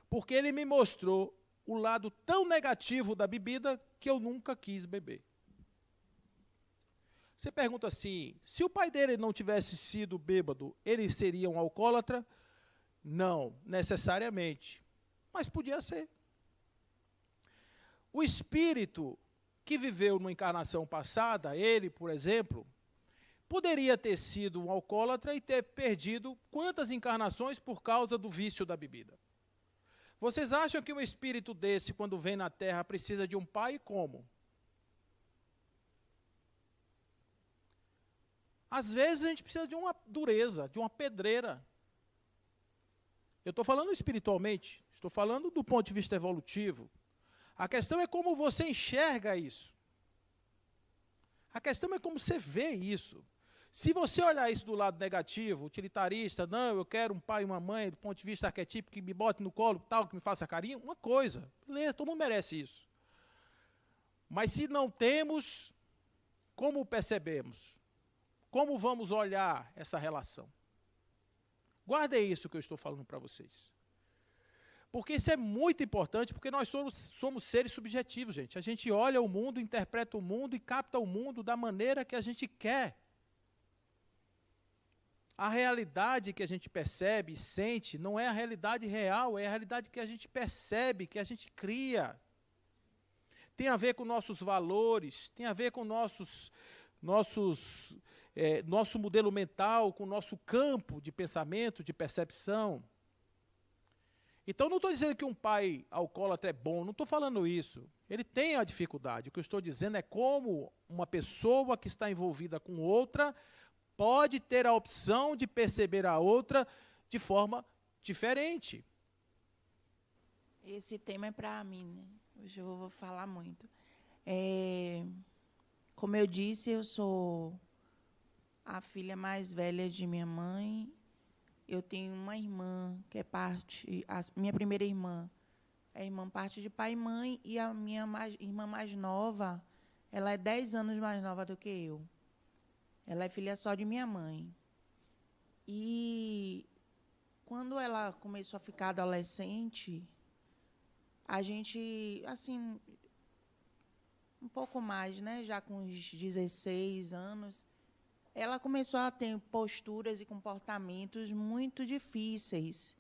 [SPEAKER 1] Porque ele me mostrou o lado tão negativo da bebida que eu nunca quis beber. Você pergunta assim, se o pai dele não tivesse sido bêbado, ele seria um alcoólatra? Não, necessariamente. Mas podia ser. O espírito que viveu numa encarnação passada, ele, por exemplo, poderia ter sido um alcoólatra e ter perdido quantas encarnações por causa do vício da bebida. Vocês acham que um espírito desse, quando vem na Terra, precisa de um pai? Como? Às vezes a gente precisa de uma dureza, de uma pedreira. Eu estou falando espiritualmente, estou falando do ponto de vista evolutivo. A questão é como você enxerga isso. A questão é como você vê isso. Se você olhar isso do lado negativo, utilitarista, não, eu quero um pai e uma mãe, do ponto de vista arquetípico, que me bote no colo, tal, que me faça carinho, uma coisa. Beleza, todo mundo merece isso. Mas se não temos, como percebemos? Como vamos olhar essa relação? Guardem isso que eu estou falando para vocês. Porque isso é muito importante, porque nós somos seres subjetivos, gente. A gente olha o mundo, interpreta o mundo e capta o mundo da maneira que a gente quer. A realidade que a gente percebe e sente não é a realidade real, é a realidade que a gente percebe, que a gente cria. Tem a ver com nossos valores, tem a ver com nosso modelo mental, com o nosso campo de pensamento, de percepção. Então, não estou dizendo que um pai alcoólatra é bom, não estou falando isso. Ele tem a dificuldade. O que eu estou dizendo é como uma pessoa que está envolvida com outra pode ter a opção de perceber a outra de forma diferente.
[SPEAKER 2] Esse tema é para mim, né? Hoje eu vou falar muito. Como eu disse, eu sou a filha mais velha de minha mãe. Eu tenho uma irmã que é minha primeira irmã é irmã parte de pai e mãe, e a minha irmã mais nova, ela é 10 anos mais nova do que eu. Ela é filha só de minha mãe. E quando ela começou a ficar adolescente, a gente, assim, um pouco mais, né, já com uns 16 anos, ela começou a ter posturas e comportamentos muito difíceis,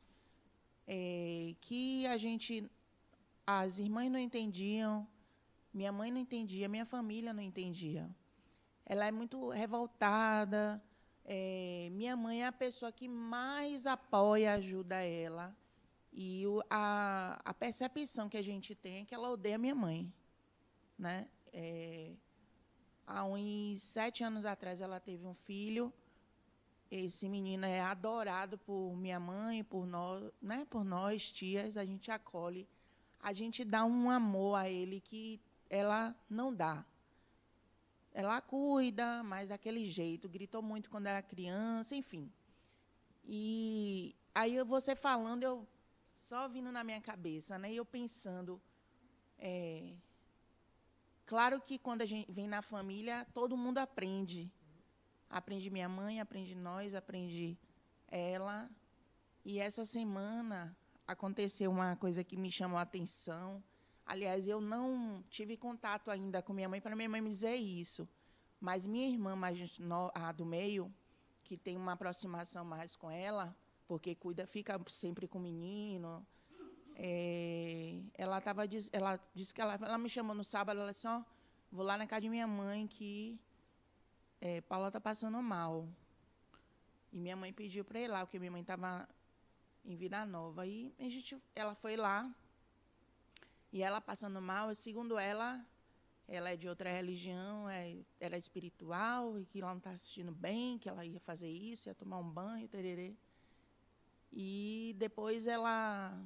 [SPEAKER 2] que as irmãs não entendiam, minha mãe não entendia, minha família não entendia. Ela é muito revoltada. Minha mãe é a pessoa que mais apoia e ajuda ela. E a percepção que a gente tem é que ela odeia minha mãe, né? Há uns 7 anos atrás, ela teve um filho. Esse menino é adorado por minha mãe, por nós, né? Por nós, tias. A gente acolhe. A gente dá um amor a ele que ela não dá. Ela cuida, mas daquele jeito. Gritou muito quando era criança, enfim. E aí, você falando, eu só vindo na minha cabeça, né? E eu pensando... Claro que quando a gente vem na família, todo mundo aprende. Aprende minha mãe, aprende nós, aprende ela. E essa semana aconteceu uma coisa que me chamou a atenção. Aliás, eu não tive contato ainda com minha mãe para minha mãe me dizer isso. Mas minha irmã a do meio, que tem uma aproximação mais com ela, porque fica sempre com o menino... ela disse que ela me chamou no sábado, ela disse, vou lá na casa de minha mãe que Paula está passando mal. E minha mãe pediu para ir lá, porque minha mãe estava em Vida Nova. E ela foi lá, e ela passando mal, segundo ela é de outra religião, era espiritual, e que ela não está assistindo bem, que ela ia fazer isso, ia tomar um banho, tererê. E depois ela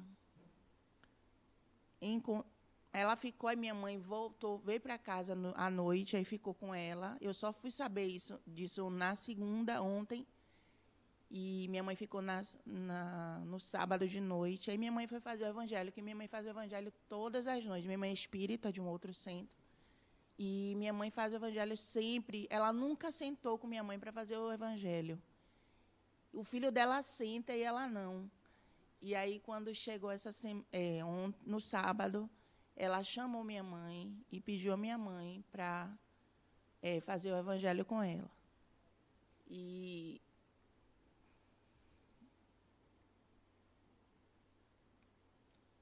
[SPEAKER 2] ficou, aí minha mãe voltou, veio para casa à noite, aí ficou com ela. Eu só fui saber disso na segunda, ontem, e minha mãe ficou no sábado de noite. Aí minha mãe foi fazer o evangelho, que minha mãe faz o evangelho todas as noites. Minha mãe é espírita de um outro centro, e minha mãe faz o evangelho sempre. Ela nunca sentou com minha mãe para fazer o evangelho. O filho dela senta e ela não. E aí, quando chegou no sábado, ela chamou minha mãe e pediu a minha mãe para fazer o evangelho com ela. E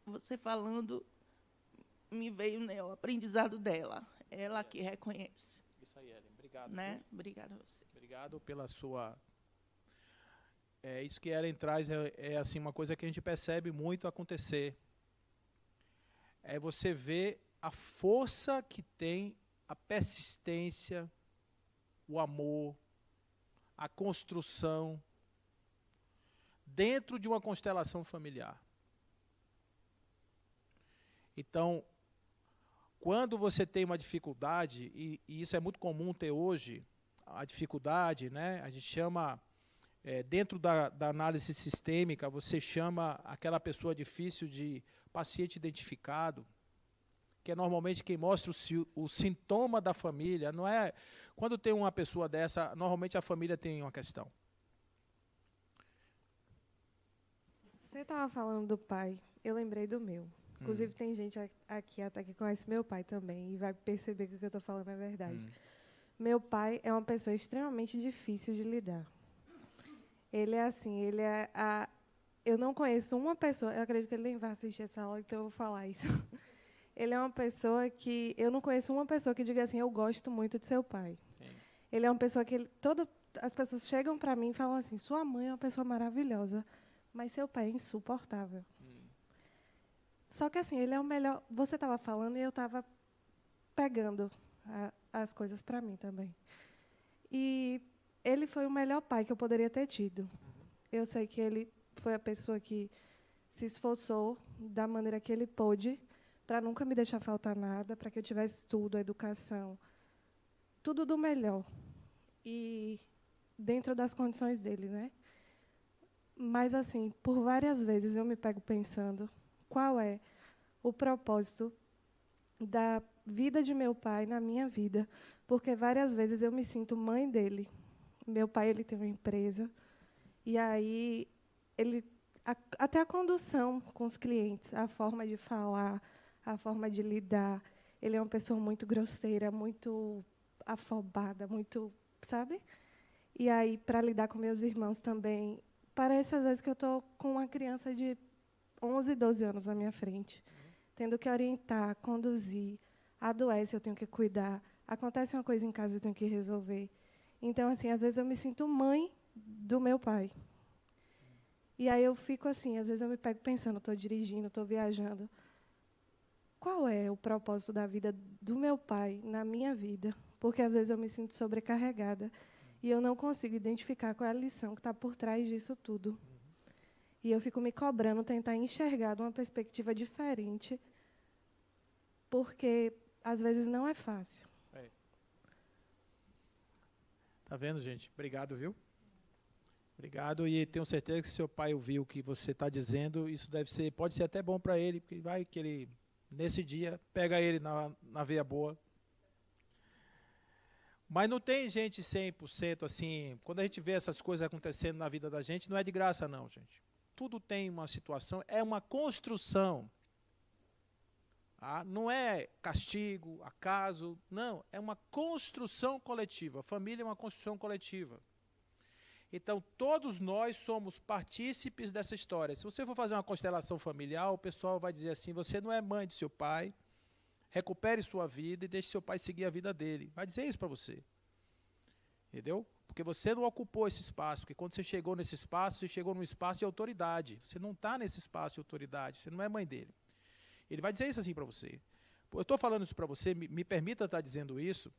[SPEAKER 2] você falando, me veio, né, o aprendizado dela. Ela que reconhece.
[SPEAKER 1] Isso aí, Ellen. Obrigado. Obrigado.
[SPEAKER 2] Né? Obrigada a você.
[SPEAKER 1] Obrigado pela sua... isso que Ellen traz é assim, uma coisa que a gente percebe muito acontecer. É você ver a força que tem a persistência, o amor, a construção dentro de uma constelação familiar. Então, quando você tem uma dificuldade, e isso é muito comum ter hoje, a dificuldade, né, a gente chama, dentro da análise sistêmica, você chama aquela pessoa difícil de paciente identificado, que é normalmente quem mostra o sintoma da família. Não é, quando tem uma pessoa dessa, normalmente a família tem uma questão.
[SPEAKER 3] Você estava falando do pai, eu lembrei do meu. Inclusive, tem gente aqui até que conhece meu pai também e vai perceber que o que eu estou falando é verdade. Meu pai é uma pessoa extremamente difícil de lidar. Ele é assim, eu não conheço uma pessoa, eu acredito que ele nem vai assistir essa aula, então eu vou falar isso. Ele é uma pessoa que, eu não conheço uma pessoa que diga assim, eu gosto muito de seu pai. Sim. Ele é uma pessoa que, as pessoas chegam para mim e falam assim, sua mãe é uma pessoa maravilhosa, mas seu pai é insuportável. Só que assim, ele é o melhor. Você estava falando e eu estava pegando as coisas para mim também. E ele foi o melhor pai que eu poderia ter tido. Eu sei que ele foi a pessoa que se esforçou da maneira que ele pôde para nunca me deixar faltar nada, para que eu tivesse tudo, a educação, tudo do melhor. E dentro das condições dele, né? Mas, assim, por várias vezes eu me pego pensando qual é o propósito da vida de meu pai na minha vida, porque várias vezes eu me sinto mãe dele. Meu pai, ele tem uma empresa, e aí até a condução com os clientes, a forma de falar, a forma de lidar, ele é uma pessoa muito grosseira, muito afobada, muito, sabe? E aí, para lidar com meus irmãos também, parece às vezes que eu estou com uma criança de 11, 12 anos na minha frente, tendo que orientar, conduzir, adoece, eu tenho que cuidar, acontece uma coisa em casa, eu tenho que resolver. Então, assim, às vezes eu me sinto mãe do meu pai. E aí eu fico assim, às vezes eu me pego pensando, estou dirigindo, estou viajando. Qual é o propósito da vida do meu pai na minha vida? Porque às vezes eu me sinto sobrecarregada e eu não consigo identificar qual é a lição que está por trás disso tudo. E eu fico me cobrando, tentar enxergar de uma perspectiva diferente, porque às vezes não é fácil.
[SPEAKER 1] Tá vendo, gente? Obrigado, viu? Obrigado, e tenho certeza que se seu pai ouviu o que você está dizendo, isso pode ser até bom para ele, porque vai que ele, nesse dia, pega ele na veia boa. Mas não tem gente 100% assim, quando a gente vê essas coisas acontecendo na vida da gente, não é de graça não, gente. Tudo tem uma situação, é uma construção. Não é castigo, acaso, não, é uma construção coletiva. A família é uma construção coletiva. Então, todos nós somos partícipes dessa história. Se você for fazer uma constelação familiar, o pessoal vai dizer assim, você não é mãe de seu pai, recupere sua vida e deixe seu pai seguir a vida dele. Vai dizer isso para você. Entendeu? Porque você não ocupou esse espaço, porque quando você chegou nesse espaço, você chegou num espaço de autoridade. Você não está nesse espaço de autoridade, você não é mãe dele. Ele vai dizer isso assim para você. Eu estou falando isso para você, me permita estar dizendo isso,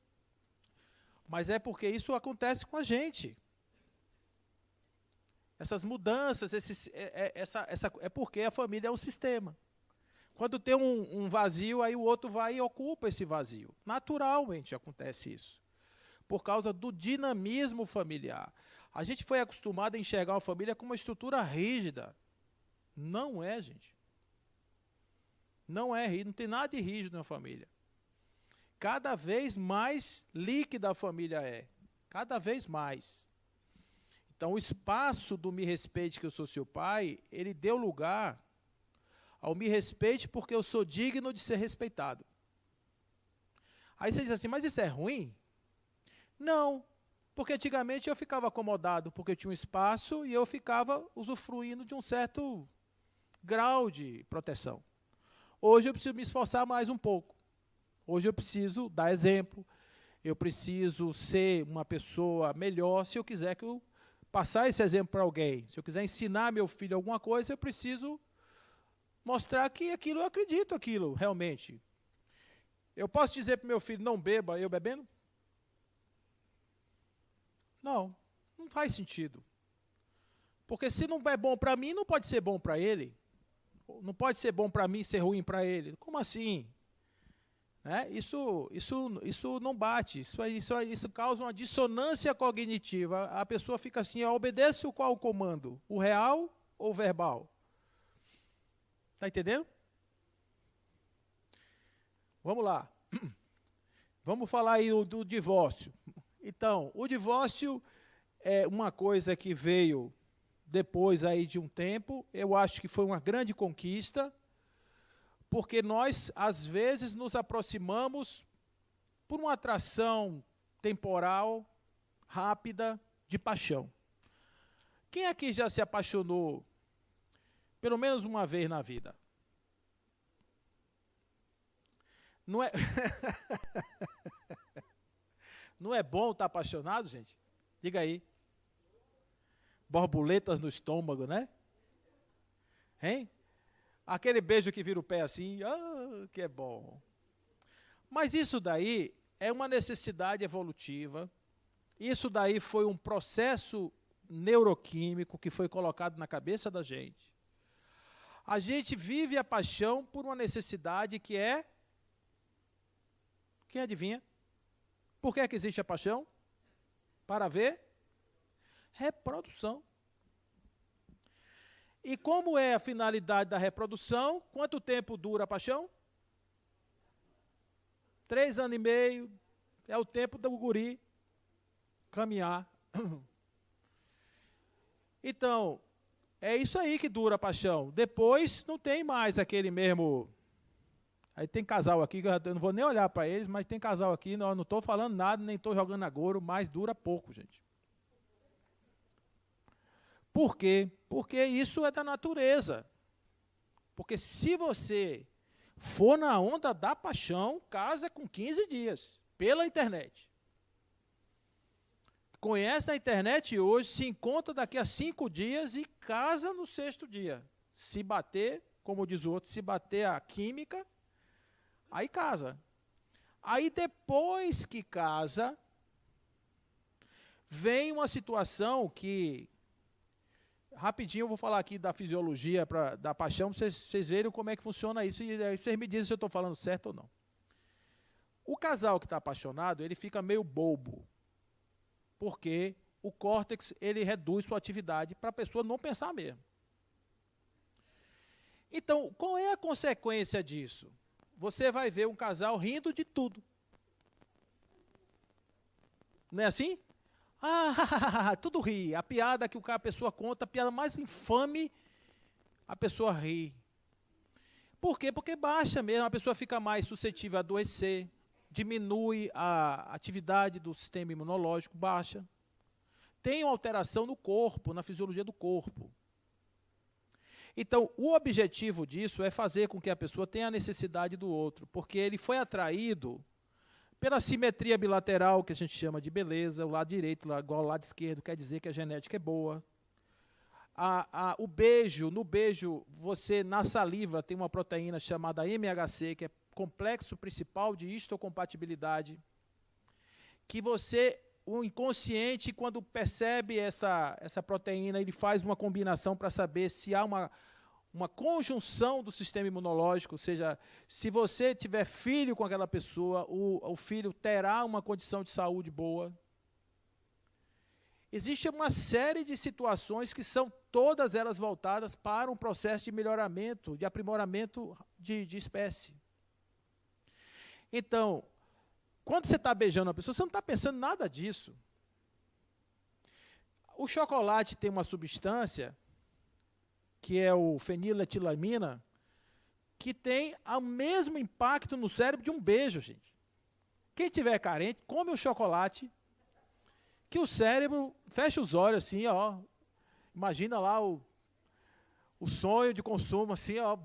[SPEAKER 1] mas é porque isso acontece com a gente. Essas mudanças, é porque a família é um sistema. Quando tem um vazio, aí o outro vai e ocupa esse vazio. Naturalmente acontece isso. Por causa do dinamismo familiar. A gente foi acostumado a enxergar uma família como uma estrutura rígida. Não é, gente. Não é rígido, não tem nada de rígido na família. Cada vez mais líquida a família é. Cada vez mais. Então, o espaço do me respeite que eu sou seu pai, ele deu lugar ao me respeite porque eu sou digno de ser respeitado. Aí você diz assim, mas isso é ruim? Não, porque antigamente eu ficava acomodado porque eu tinha um espaço e eu ficava usufruindo de um certo grau de proteção. Hoje eu preciso me esforçar mais um pouco. Hoje eu preciso dar exemplo. eu preciso ser uma pessoa melhor se eu quiser passar esse exemplo para alguém. Se eu quiser ensinar meu filho alguma coisa, eu preciso mostrar que eu acredito aquilo realmente. Eu posso dizer para o meu filho, não beba, eu bebendo? Não faz sentido. Porque se não é bom para mim, não pode ser bom para ele. Não pode ser bom para mim e ser ruim para ele. Como assim? Né? Isso não bate. Isso causa uma dissonância cognitiva. A pessoa fica assim, obedece qual comando? O real ou o verbal? Está entendendo? Vamos lá. Vamos falar aí do divórcio. Então, o divórcio é uma coisa que veio depois aí de um tempo. Eu acho que foi uma grande conquista, porque nós, às vezes, nos aproximamos por uma atração temporal, rápida, de paixão. Quem aqui já se apaixonou pelo menos uma vez na vida? Não é, não é bom estar apaixonado, gente? Diga aí. Borboletas no estômago, né? Hein? Aquele beijo que vira o pé assim, que é bom. Mas isso daí é uma necessidade evolutiva. Isso daí foi um processo neuroquímico que foi colocado na cabeça da gente. A gente vive a paixão por uma necessidade que é... Quem adivinha? Por que é que existe a paixão? Para ver reprodução. E como é a finalidade da reprodução? Quanto tempo dura a paixão? 3 anos e meio. É o tempo do guri caminhar. Então, é isso aí que dura a paixão. Depois não tem mais aquele mesmo... Aí tem casal aqui, que eu não vou nem olhar para eles, mas tem casal aqui, não estou falando nada, nem estou jogando agouro, mas dura pouco, gente. Por quê? Porque isso é da natureza. Porque se você for na onda da paixão, casa com 15 dias, pela internet. Conhece na internet hoje, se encontra daqui a 5 dias e casa no 6º dia. Se bater, como diz o outro, se bater a química, aí casa. Aí depois que casa, vem uma situação que... Rapidinho eu vou falar aqui da fisiologia da paixão, para vocês verem como é que funciona isso, e aí vocês me dizem se eu estou falando certo ou não. O casal que está apaixonado, ele fica meio bobo, porque o córtex ele reduz sua atividade para a pessoa não pensar mesmo. Então, qual é a consequência disso? Você vai ver um casal rindo de tudo. Não é assim? Tudo ri. A piada que a pessoa conta, a piada mais infame, a pessoa ri. Por quê? Porque baixa mesmo, a pessoa fica mais suscetível a adoecer, diminui a atividade do sistema imunológico, baixa. Tem uma alteração no corpo, na fisiologia do corpo. Então, o objetivo disso é fazer com que a pessoa tenha a necessidade do outro, porque ele foi atraído pela simetria bilateral, que a gente chama de beleza, o lado direito igual ao lado esquerdo, quer dizer que a genética é boa. O beijo, no beijo, você na saliva tem uma proteína chamada MHC, que é complexo principal de histocompatibilidade, que você, o inconsciente, quando percebe essa proteína, ele faz uma combinação para saber se há uma conjunção do sistema imunológico, ou seja, se você tiver filho com aquela pessoa, o filho terá uma condição de saúde boa. Existe uma série de situações que são todas elas voltadas para um processo de melhoramento, de aprimoramento de espécie. Então, quando você está beijando uma pessoa, você não está pensando nada disso. O chocolate tem uma substância, que é o feniletilamina, que tem o mesmo impacto no cérebro de um beijo, gente. Quem tiver carente, come o chocolate, que o cérebro fecha os olhos assim, ó. Imagina lá o sonho de consumo assim, ó.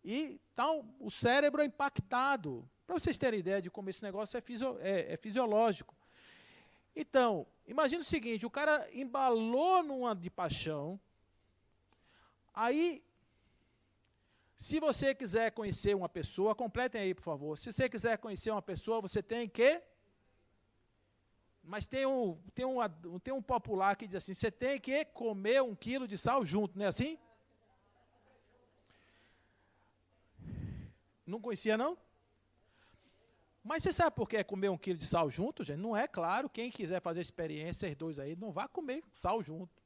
[SPEAKER 1] E então, o cérebro é impactado. Para vocês terem ideia de como esse negócio é fisiológico. Então, imagina o seguinte, o cara embalou numa de paixão, aí, se você quiser conhecer uma pessoa, completem aí, por favor. Se você quiser conhecer uma pessoa, você tem que... Mas tem um popular que diz assim, você tem que comer 1 quilo de sal junto, não é assim? Não conhecia, não? Mas você sabe por que é comer 1 quilo de sal junto, gente? Não é claro, quem quiser fazer a experiência, os dois aí, não vá comer sal junto.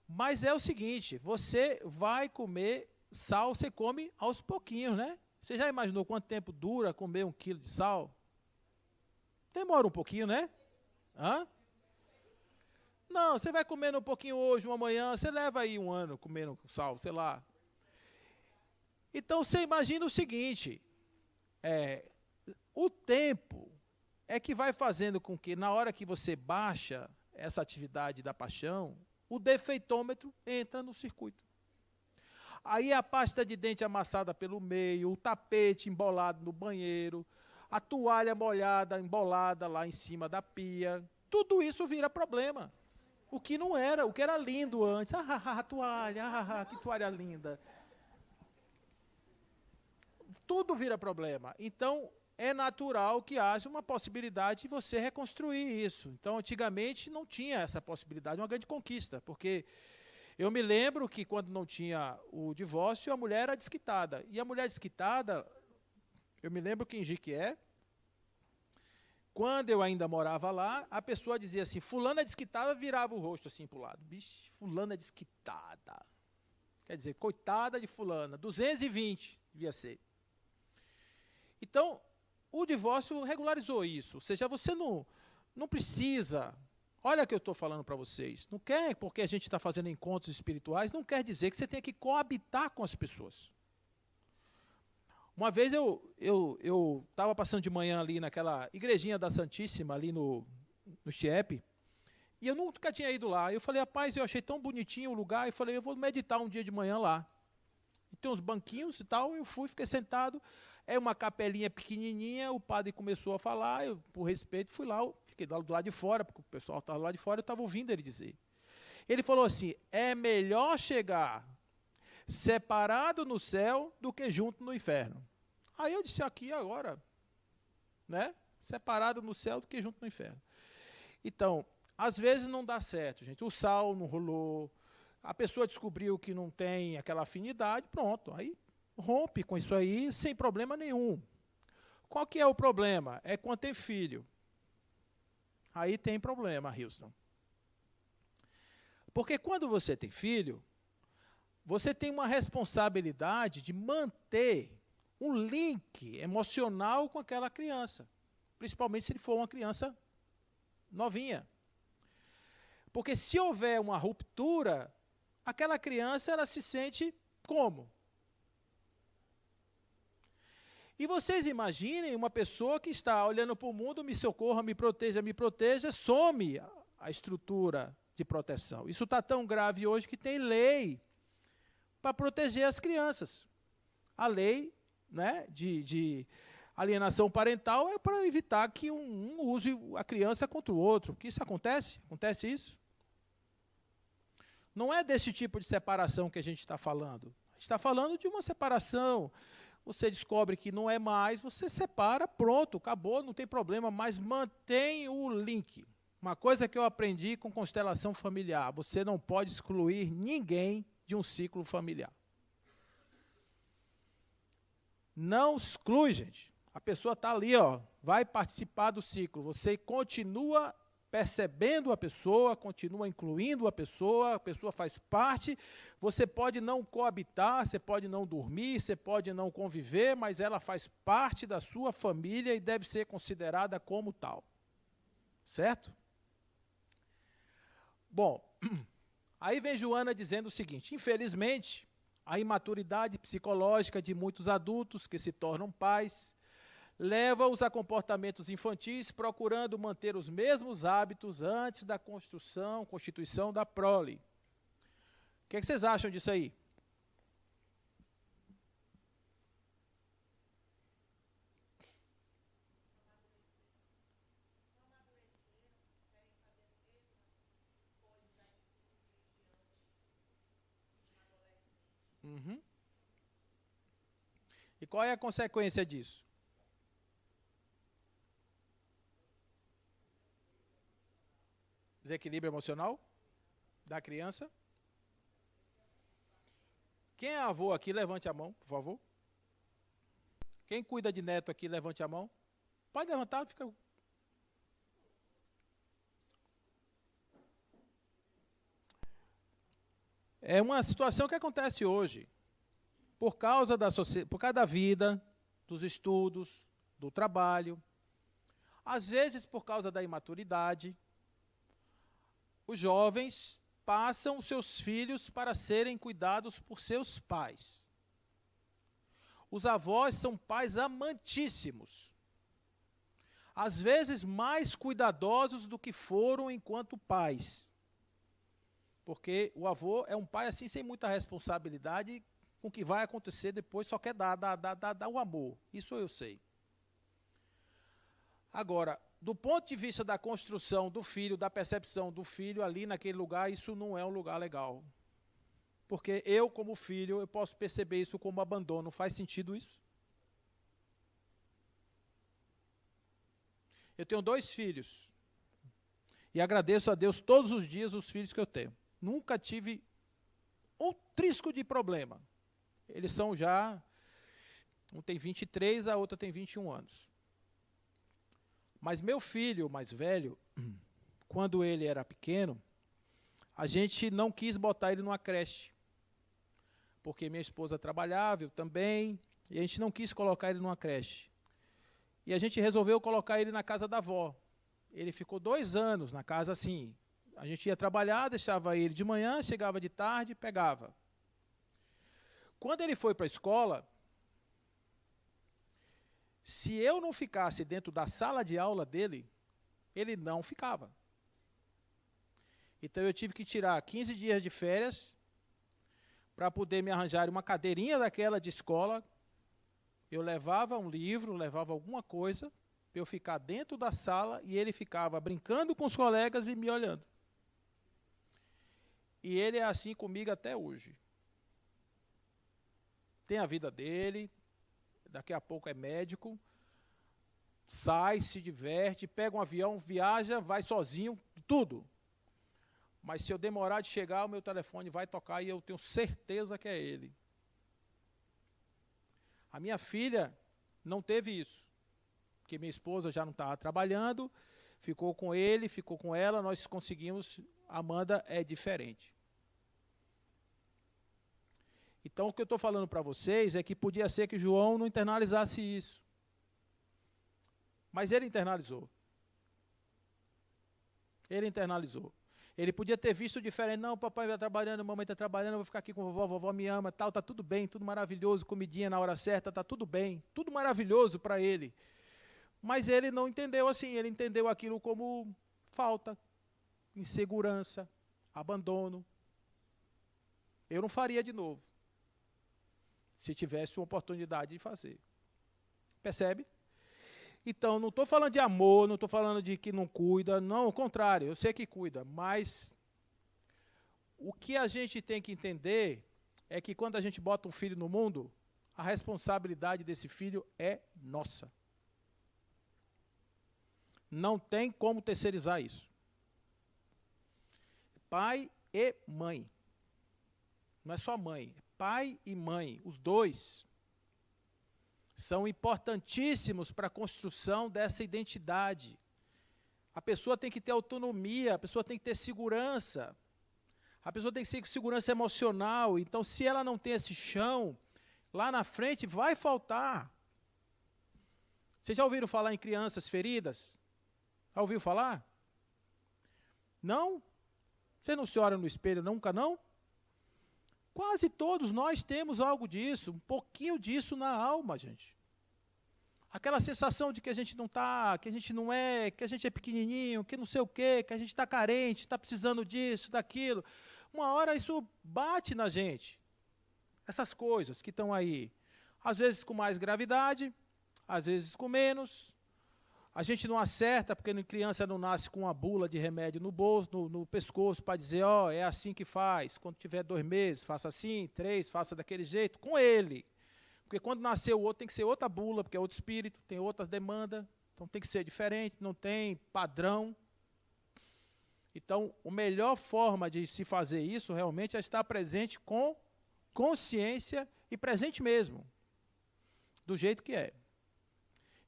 [SPEAKER 1] Mas é o seguinte, você vai comer sal, você come aos pouquinhos, né? Você já imaginou quanto tempo dura comer 1 quilo de sal? Demora um pouquinho, né? Hã? Não, você vai comendo um pouquinho hoje, uma amanhã, você leva aí 1 ano comendo sal, sei lá. Então, você imagina o seguinte, o tempo é que vai fazendo com que, na hora que você baixa essa atividade da paixão, o defeitômetro entra no circuito. Aí a pasta de dente amassada pelo meio, o tapete embolado no banheiro, a toalha molhada, embolada lá em cima da pia, tudo isso vira problema. O que não era, o que era lindo antes. A toalha, que toalha linda. Tudo vira problema. Então, é natural que haja uma possibilidade de você reconstruir isso. Então, antigamente não tinha essa possibilidade, uma grande conquista, porque eu me lembro que quando não tinha o divórcio, a mulher era desquitada. E a mulher desquitada, eu me lembro que em Jiquié, quando eu ainda morava lá, a pessoa dizia assim, fulana é desquitada, virava o rosto assim para o lado. Bicho, fulana é desquitada. Quer dizer, coitada de fulana, 220 devia ser. Então, o divórcio regularizou isso. Ou seja, você não precisa... Olha o que eu estou falando para vocês. Não quer, porque a gente está fazendo encontros espirituais, não quer dizer que você tenha que coabitar com as pessoas. Uma vez eu estava passando de manhã ali naquela igrejinha da Santíssima, ali no Chiep, e eu nunca tinha ido lá. Eu falei, rapaz, eu achei tão bonitinho o lugar, eu falei, eu vou meditar um dia de manhã lá. E tem uns banquinhos e tal, eu fui, fiquei sentado, é uma capelinha pequenininha, o padre começou a falar, eu, por respeito, fui lá, fiquei do lado de fora, porque o pessoal estava lá de fora, eu estava ouvindo ele dizer. Ele falou assim, é melhor chegar separado no céu do que junto no inferno. Aí eu disse aqui agora, né? Separado no céu do que junto no inferno. Então, às vezes não dá certo, gente. O sal não rolou, a pessoa descobriu que não tem aquela afinidade, pronto. Aí rompe com isso aí sem problema nenhum. Qual que é o problema? É quando tem filho. Aí tem problema, Houston. Porque quando você tem filho, você tem uma responsabilidade de manter um link emocional com aquela criança. Principalmente se ele for uma criança novinha. Porque se houver uma ruptura, aquela criança ela se sente como? E vocês imaginem uma pessoa que está olhando para o mundo, me socorra, me proteja, some a estrutura de proteção. Isso está tão grave hoje que tem lei para proteger as crianças. A lei, né, de alienação parental é para evitar que um use a criança contra o outro. Que isso acontece? Acontece isso? Não é desse tipo de separação que a gente está falando. A gente está falando de uma separação. Você descobre que não é mais, você separa, pronto, acabou, não tem problema, mas mantém o link. Uma coisa que eu aprendi com constelação familiar, você não pode excluir ninguém de um ciclo familiar. Não exclui, gente. A pessoa está ali, ó, vai participar do ciclo. Você continua percebendo a pessoa, continua incluindo a pessoa faz parte. Você pode não coabitar, você pode não dormir, você pode não conviver, mas ela faz parte da sua família e deve ser considerada como tal. Certo? Bom, aí vem Joana dizendo o seguinte, infelizmente, a imaturidade psicológica de muitos adultos que se tornam pais leva-os a comportamentos infantis, procurando manter os mesmos hábitos antes da constituição da prole. O que vocês acham disso aí? Uhum. E qual é a consequência disso? Desequilíbrio emocional da criança. Quem é avô aqui, levante a mão, por favor. Quem cuida de neto aqui, levante a mão. Pode levantar, fica. É uma situação que acontece hoje, por causa da vida, dos estudos, do trabalho, às vezes por causa da imaturidade, os jovens passam os seus filhos para serem cuidados por seus pais. Os avós são pais amantíssimos, às vezes mais cuidadosos do que foram enquanto pais. Porque o avô é um pai assim sem muita responsabilidade com o que vai acontecer depois, só quer dar o amor. Isso eu sei. Agora, do ponto de vista da construção do filho, da percepção do filho ali naquele lugar, isso não é um lugar legal. Porque eu, como filho, eu posso perceber isso como abandono. Faz sentido isso? Eu tenho 2 filhos. E agradeço a Deus todos os dias os filhos que eu tenho. Nunca tive um trisco de problema. Eles são já... Um tem 23, a outra tem 21 anos. Mas meu filho mais velho, quando ele era pequeno, a gente não quis botar ele numa creche. Porque minha esposa trabalhava, eu também, e a gente não quis colocar ele numa creche. E a gente resolveu colocar ele na casa da avó. Ele ficou 2 anos na casa assim. A gente ia trabalhar, deixava ele de manhã, chegava de tarde, pegava. Quando ele foi para a escola, se eu não ficasse dentro da sala de aula dele, ele não ficava. Então eu tive que tirar 15 dias de férias para poder me arranjar uma cadeirinha daquela de escola. Eu levava um livro, levava alguma coisa, para eu ficar dentro da sala e ele ficava brincando com os colegas e me olhando. E ele é assim comigo até hoje. Tem a vida dele, daqui a pouco é médico, sai, se diverte, pega um avião, viaja, vai sozinho, tudo. Mas se eu demorar de chegar, o meu telefone vai tocar e eu tenho certeza que é ele. A minha filha não teve isso, porque minha esposa já não estava trabalhando, ficou com ele, ficou com ela, nós conseguimos, Amanda é diferente. Então, o que eu estou falando para vocês é que podia ser que João não internalizasse isso. Mas ele internalizou. Ele internalizou. Ele podia ter visto diferente. Não, papai está trabalhando, mamãe está trabalhando, eu vou ficar aqui com a vovó me ama, tal, está tudo bem, tudo maravilhoso, comidinha na hora certa, está tudo bem, tudo maravilhoso para ele. Mas ele não entendeu assim, ele entendeu aquilo como falta, insegurança, abandono. Eu não faria de novo, se tivesse uma oportunidade de fazer. Percebe? Então, não estou falando de amor, não estou falando de que não cuida, não, ao contrário, eu sei que cuida, mas o que a gente tem que entender é que quando a gente bota um filho no mundo, a responsabilidade desse filho é nossa. Não tem como terceirizar isso. Pai e mãe. Não é só mãe, é pai e mãe, os dois são importantíssimos para a construção dessa identidade. A pessoa tem que ter autonomia, a pessoa tem que ter segurança, a pessoa tem que ter segurança emocional. Então, se ela não tem esse chão, lá na frente vai faltar. Vocês já ouviram falar em crianças feridas? Já ouviu falar? Não? Você não se olha no espelho nunca, não? Quase todos nós temos algo disso, um pouquinho disso na alma, gente. Aquela sensação de que a gente não está, que a gente não é, que a gente é pequenininho, que não sei o quê, que a gente está carente, está precisando disso, daquilo. Uma hora isso bate na gente. Essas coisas que estão aí. Às vezes com mais gravidade, às vezes com menos. A gente não acerta porque a criança não nasce com uma bula de remédio no bolso, no pescoço, para dizer, ó, é assim que faz. Quando tiver 2 meses, faça assim, 3, faça daquele jeito, com ele. Porque quando nascer o outro, tem que ser outra bula, porque é outro espírito, tem outra demanda, então tem que ser diferente, não tem padrão. Então, a melhor forma de se fazer isso, realmente, é estar presente com consciência e presente mesmo, do jeito que é.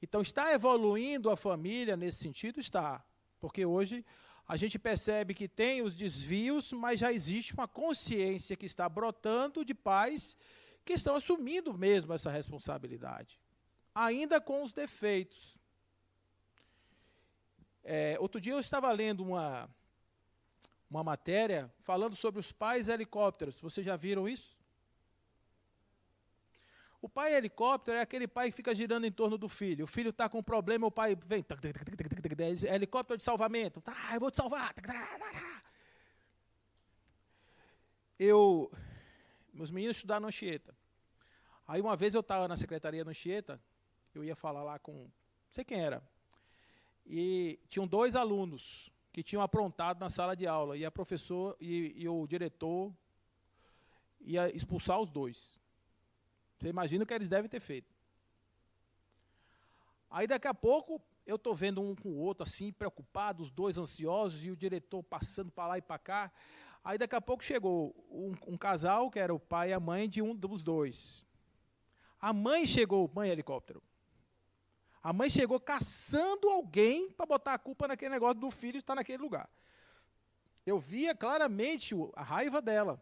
[SPEAKER 1] Então, está evoluindo a família nesse sentido? Está. Porque hoje a gente percebe que tem os desvios, mas já existe uma consciência que está brotando de pais que estão assumindo mesmo essa responsabilidade, ainda com os defeitos. Outro dia eu estava lendo uma matéria falando sobre os pais helicópteros. Vocês já viram isso? O pai helicóptero é aquele pai que fica girando em torno do filho. O filho está com um problema, o pai vem. Helicóptero de salvamento. Eu vou te salvar. Meus meninos estudaram no Anchieta. Aí uma vez eu estava na secretaria no Anchieta, eu ia falar lá com, não sei quem era, e tinham 2 alunos que tinham aprontado na sala de aula, e a professora e o diretor ia expulsar os 2. Você imagina o que eles devem ter feito. Aí daqui a pouco eu estou vendo um com o outro assim, preocupados, os 2 ansiosos, e o diretor passando para lá e para cá. Aí daqui a pouco chegou um casal, que era o pai e a mãe de um dos 2. A mãe chegou, mãe helicóptero. A mãe chegou caçando alguém para botar a culpa naquele negócio do filho estar naquele lugar. Eu via claramente a raiva dela.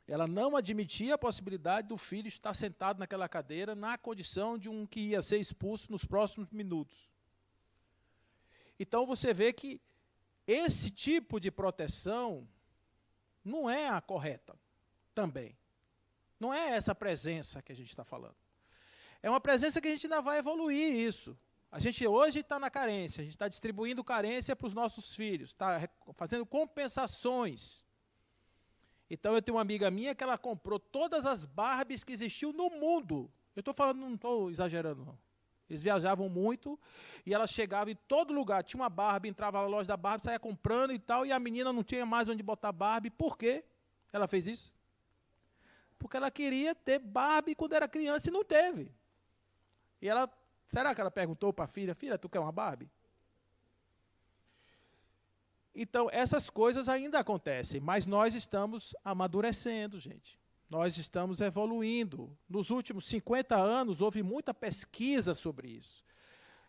[SPEAKER 1] Ela não admitia a possibilidade do filho estar sentado naquela cadeira na condição de um que ia ser expulso nos próximos minutos. Então você vê que esse tipo de proteção não é a correta também. Não é essa presença que a gente está falando. É uma presença que a gente ainda vai evoluir isso. A gente hoje está na carência, a gente está distribuindo carência para os nossos filhos, está fazendo compensações. Então, eu tenho uma amiga minha que ela comprou todas as Barbies que existiam no mundo. Eu estou falando, não estou exagerando, não. Eles viajavam muito e ela chegava em todo lugar. Tinha uma Barbie, entrava na loja da Barbie, saía comprando e tal, e a menina não tinha mais onde botar Barbie. Por quê ela fez isso? Porque ela queria ter Barbie quando era criança e não teve. E ela, será que ela perguntou para a filha, filha, tu quer uma Barbie? Então, essas coisas ainda acontecem, mas nós estamos amadurecendo, gente. Nós estamos evoluindo. Nos últimos 50 anos, houve muita pesquisa sobre isso.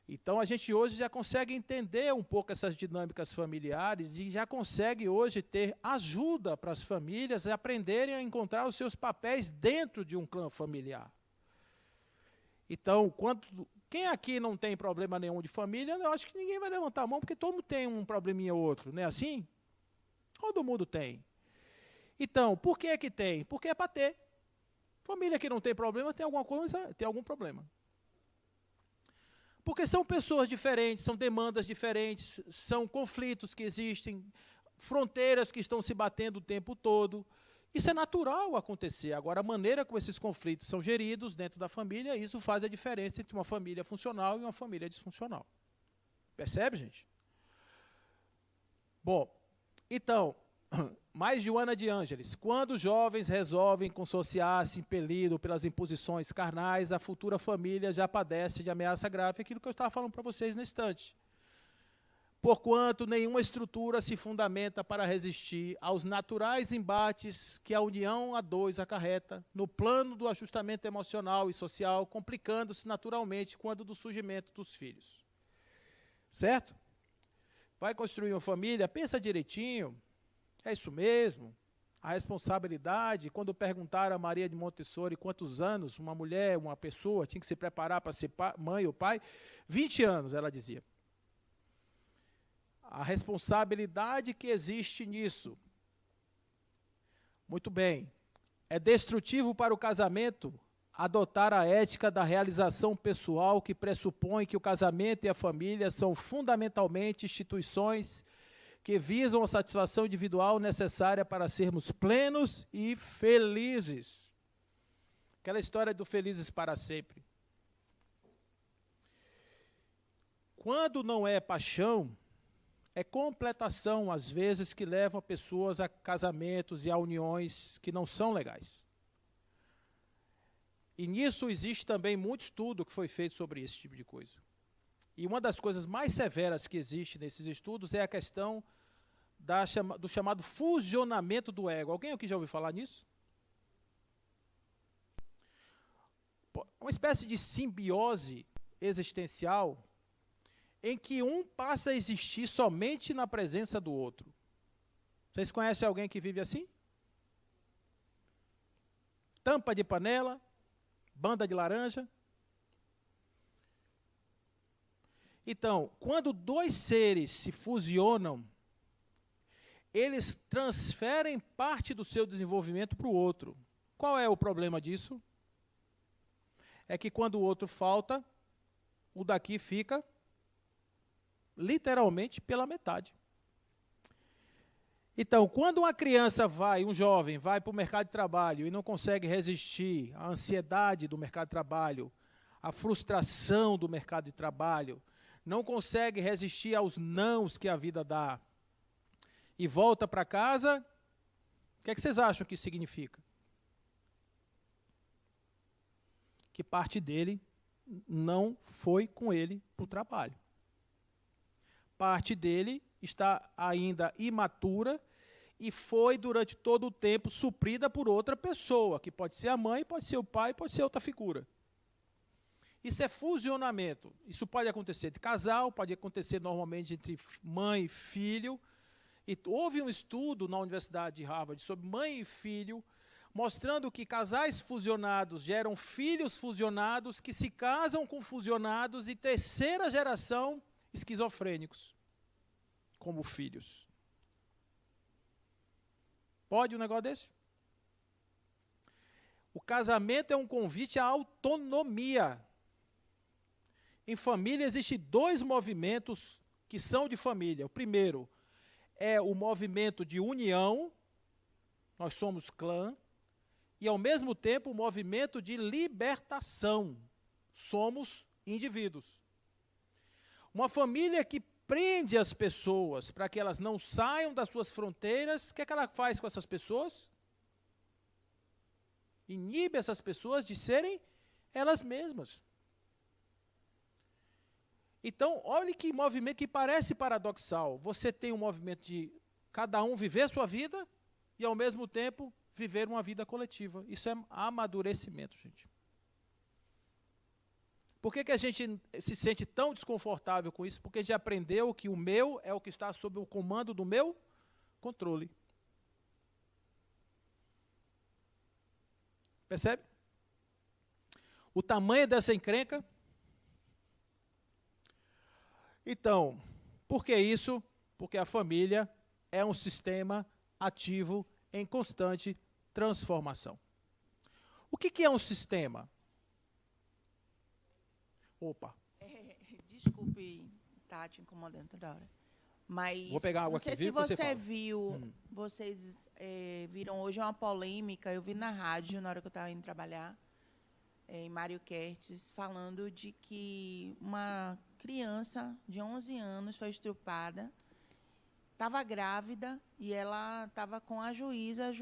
[SPEAKER 1] Então, a gente hoje já consegue entender um pouco essas dinâmicas familiares e já consegue hoje ter ajuda para as famílias aprenderem a encontrar os seus papéis dentro de um clã familiar. Então, quem aqui não tem problema nenhum de família, eu acho que ninguém vai levantar a mão, porque todo mundo tem um probleminha ou outro, não é assim? Todo mundo tem. Então, por que que tem? Porque é para ter. Família que não tem problema, tem alguma coisa, tem algum problema. Porque são pessoas diferentes, são demandas diferentes, são conflitos que existem, fronteiras que estão se batendo o tempo todo. Isso é natural acontecer. Agora, a maneira como esses conflitos são geridos dentro da família, isso faz a diferença entre uma família funcional e uma família disfuncional. Percebe, gente? Bom, então, mais Joana de Ângeles. Quando os jovens resolvem consociar-se impelido pelas imposições carnais, a futura família já padece de ameaça grave, aquilo que eu estava falando para vocês nesse instante. Porquanto nenhuma estrutura se fundamenta para resistir aos naturais embates que a união a 2 acarreta no plano do ajustamento emocional e social, complicando-se naturalmente quando do surgimento dos filhos. Certo? Vai construir uma família, pensa direitinho, é isso mesmo. A responsabilidade, quando perguntaram a Maria de Montessori quantos anos uma mulher, uma pessoa tinha que se preparar para ser mãe ou pai, 20 anos, ela dizia. A responsabilidade que existe nisso. Muito bem. É destrutivo para o casamento adotar a ética da realização pessoal que pressupõe que o casamento e a família são fundamentalmente instituições que visam a satisfação individual necessária para sermos plenos e felizes. Aquela história do felizes para sempre. Quando não é paixão, é completação, às vezes, que leva pessoas a casamentos e a uniões que não são legais. E nisso existe também muito estudo que foi feito sobre esse tipo de coisa. E uma das coisas mais severas que existe nesses estudos é a questão do chamado fusionamento do ego. Alguém aqui já ouviu falar nisso? Uma espécie de simbiose existencial em que um passa a existir somente na presença do outro. Vocês conhecem alguém que vive assim? Tampa de panela, banda de laranja. Então, quando dois seres se fusionam, eles transferem parte do seu desenvolvimento para o outro. Qual é o problema disso? É que quando o outro falta, o daqui fica literalmente pela metade. Então, quando uma criança um jovem vai para o mercado de trabalho e não consegue resistir à ansiedade do mercado de trabalho, à frustração do mercado de trabalho, não consegue resistir aos nãos que a vida dá, e volta para casa, o que é que vocês acham que isso significa? Que parte dele não foi com ele para o trabalho. Parte dele está ainda imatura e foi, durante todo o tempo, suprida por outra pessoa, que pode ser a mãe, pode ser o pai, pode ser outra figura. Isso é fusionamento. Isso pode acontecer de casal, pode acontecer normalmente entre mãe e filho. E houve um estudo na Universidade de Harvard sobre mãe e filho, mostrando que casais fusionados geram filhos fusionados que se casam com fusionados e terceira geração esquizofrênicos como filhos. Pode um negócio desse? O casamento é um convite à autonomia. Em família existem dois movimentos que são de família. O primeiro é o movimento de união, nós somos clã, e ao mesmo tempo o movimento de libertação, somos indivíduos. Uma família que prende as pessoas para que elas não saiam das suas fronteiras, o que é que ela faz com essas pessoas? Inibe essas pessoas de serem elas mesmas. Então, olhe que movimento que parece paradoxal. Você tem um movimento de cada um viver sua vida e, ao mesmo tempo, viver uma vida coletiva. Isso é amadurecimento, gente. Por que a gente se sente tão desconfortável com isso? Porque já aprendeu que o meu é o que está sob o comando do meu controle. Percebe? O tamanho dessa encrenca. Então, por que isso? Porque a família é um sistema ativo em constante transformação. O que é um sistema? Opa.
[SPEAKER 2] Desculpe estar te incomodando toda hora. Mas
[SPEAKER 1] vou pegar água
[SPEAKER 2] não sei
[SPEAKER 1] aqui,
[SPEAKER 2] se você
[SPEAKER 1] viu?
[SPEAKER 2] viu, vocês viram hoje uma polêmica, eu vi na rádio, na hora que eu estava indo trabalhar, em Mário Kertes, falando de que uma criança de 11 anos foi estuprada, estava grávida e ela estava com a juíza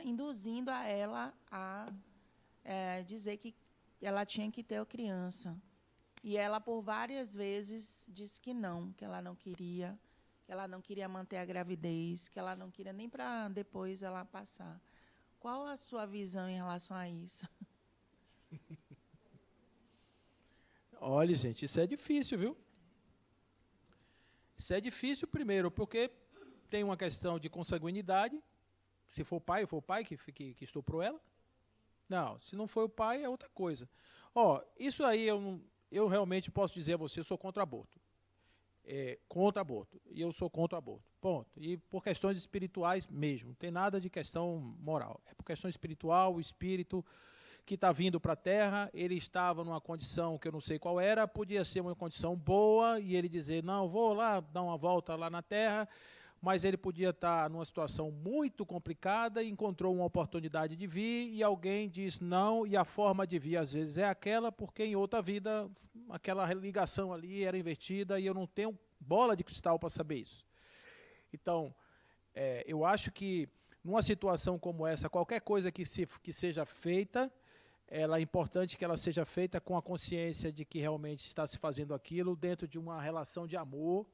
[SPEAKER 2] induzindo a ela a dizer que ela tinha que ter a criança. E ela, por várias vezes, disse que ela não queria manter a gravidez, que ela não queria nem para depois ela passar. Qual a sua visão em relação a isso?
[SPEAKER 1] Olha, gente, isso é difícil, viu? Isso é difícil, primeiro, porque tem uma questão de consanguinidade. Se for o pai que estuprou ela. Não, se não foi o pai, é outra coisa. Isso aí eu realmente posso dizer a você, eu sou contra aborto. Contra aborto. E eu sou contra aborto. Ponto. E por questões espirituais mesmo. Não tem nada de questão moral. É por questão espiritual, o espírito que está vindo para a Terra, ele estava numa condição que eu não sei qual era, podia ser uma condição boa, e ele dizer, não, vou lá dar uma volta lá na Terra, mas ele podia estar numa situação muito complicada, encontrou uma oportunidade de vir, e alguém diz não, e a forma de vir às vezes é aquela, porque em outra vida aquela ligação ali era invertida e eu não tenho bola de cristal para saber isso. Então, eu acho que numa situação como essa, qualquer coisa que seja feita, é importante que ela seja feita com a consciência de que realmente está se fazendo aquilo dentro de uma relação de amor,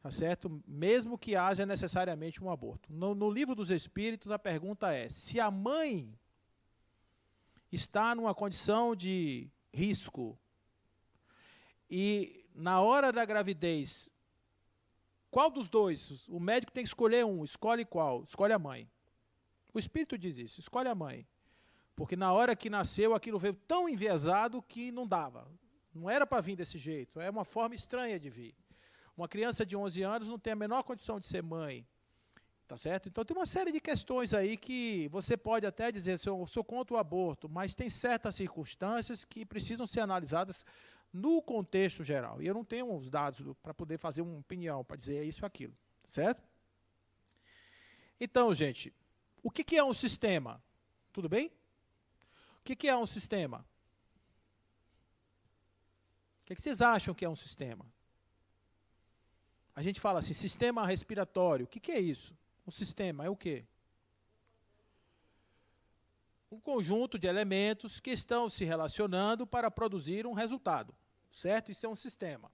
[SPEAKER 1] tá certo? Mesmo que haja necessariamente um aborto. No Livro dos Espíritos, a pergunta é, se a mãe está numa condição de risco e na hora da gravidez, qual dos dois? O médico tem que escolher um, escolhe qual? Escolhe a mãe. O Espírito diz isso, escolhe a mãe. Porque na hora que nasceu, aquilo veio tão enviesado que não dava. Não era para vir desse jeito, é uma forma estranha de vir. Uma criança de 11 anos não tem a menor condição de ser mãe. Tá certo? Então tem uma série de questões aí que você pode até dizer, eu sou contra o aborto, mas tem certas circunstâncias que precisam ser analisadas no contexto geral. E eu não tenho os dados para poder fazer uma opinião, para dizer isso ou aquilo. Certo? Então, gente, o que é um sistema? Tudo bem? O que é um sistema? O que vocês acham que é um sistema? A gente fala assim, sistema respiratório. O que é isso? Um sistema é o quê? Um conjunto de elementos que estão se relacionando para produzir um resultado. Certo? Isso é um sistema.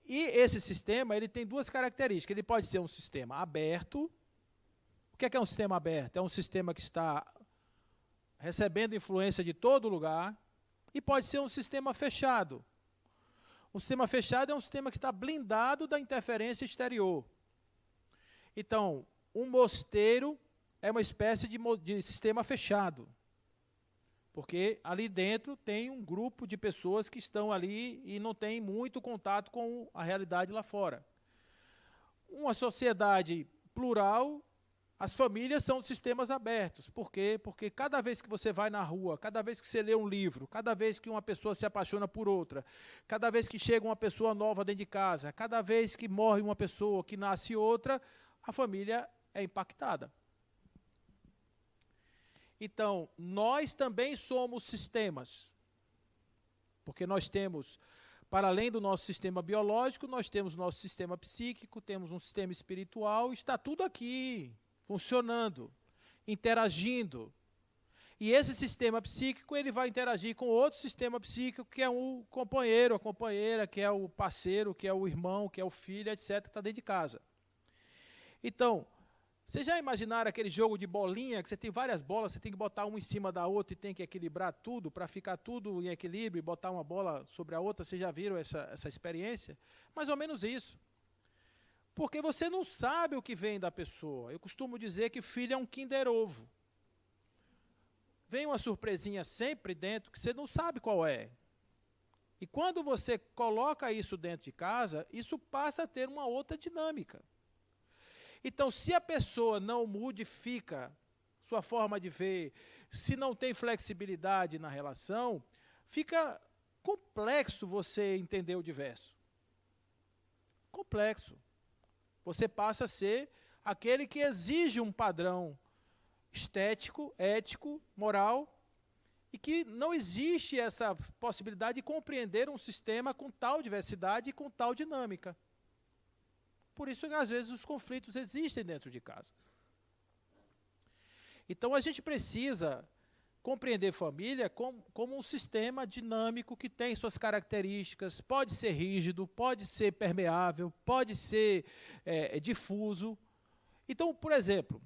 [SPEAKER 1] E esse sistema ele tem duas características. Ele pode ser um sistema aberto. O que é um sistema aberto? É um sistema que está recebendo influência de todo lugar, e pode ser um sistema fechado. Um sistema fechado é um sistema que está blindado da interferência exterior. Então, um mosteiro é uma espécie de sistema fechado, porque ali dentro tem um grupo de pessoas que estão ali e não tem muito contato com a realidade lá fora. Uma sociedade plural, as famílias são sistemas abertos. Por quê? Porque cada vez que você vai na rua, cada vez que você lê um livro, cada vez que uma pessoa se apaixona por outra, cada vez que chega uma pessoa nova dentro de casa, cada vez que morre uma pessoa, que nasce outra, a família é impactada. Então, nós também somos sistemas. Porque nós temos, para além do nosso sistema biológico, nós temos nosso sistema psíquico, temos um sistema espiritual, está tudo aqui funcionando, interagindo. E esse sistema psíquico ele vai interagir com outro sistema psíquico, que é o companheiro, a companheira, que é o parceiro, que é o irmão, que é o filho, etc., que está dentro de casa. Então, vocês já imaginaram aquele jogo de bolinha, que você tem várias bolas, você tem que botar uma em cima da outra e tem que equilibrar tudo, para ficar tudo em equilíbrio e botar uma bola sobre a outra? Vocês já viram essa experiência? Mais ou menos isso. Porque você não sabe o que vem da pessoa. Eu costumo dizer que filho é um Kinder Ovo. Vem uma surpresinha sempre dentro que você não sabe qual é. E quando você coloca isso dentro de casa, isso passa a ter uma outra dinâmica. Então, se a pessoa não modifica sua forma de ver, se não tem flexibilidade na relação, fica complexo você entender o diverso. Complexo. Você passa a ser aquele que exige um padrão estético, ético, moral, e que não existe essa possibilidade de compreender um sistema com tal diversidade e com tal dinâmica. Por isso que, às vezes, os conflitos existem dentro de casa. Então, a gente precisa compreender família como um sistema dinâmico que tem suas características, pode ser rígido, pode ser permeável, pode ser difuso. Então, por exemplo,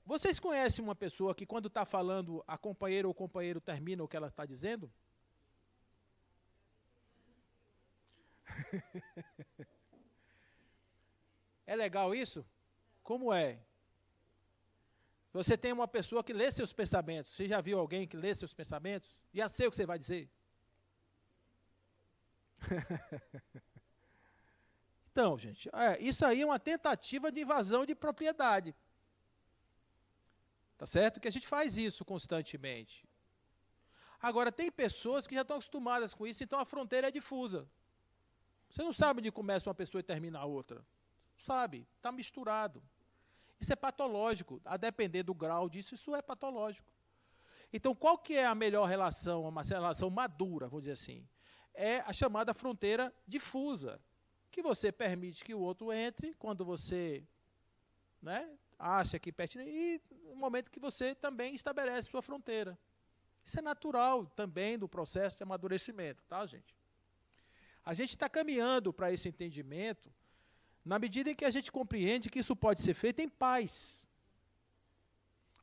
[SPEAKER 1] vocês conhecem uma pessoa que quando está falando, a companheira ou o companheiro termina o que ela está dizendo? É legal isso? Como é? Você tem uma pessoa que lê seus pensamentos. Você já viu alguém que lê seus pensamentos? Já sei o que você vai dizer. Então, gente, isso aí é uma tentativa de invasão de propriedade. Tá certo? Que a gente faz isso constantemente. Agora, tem pessoas que já estão acostumadas com isso, então a fronteira é difusa. Você não sabe onde começa uma pessoa e termina a outra. Sabe? Está misturado. Isso é patológico. A depender do grau disso, isso é patológico. Então, qual que é a melhor relação, uma relação madura, vamos dizer assim? É a chamada fronteira difusa, que você permite que o outro entre quando você, né, acha que pertence, e no momento que você também estabelece sua fronteira. Isso é natural também do processo de amadurecimento, tá, gente? A gente está caminhando para esse entendimento na medida em que a gente compreende que isso pode ser feito em paz.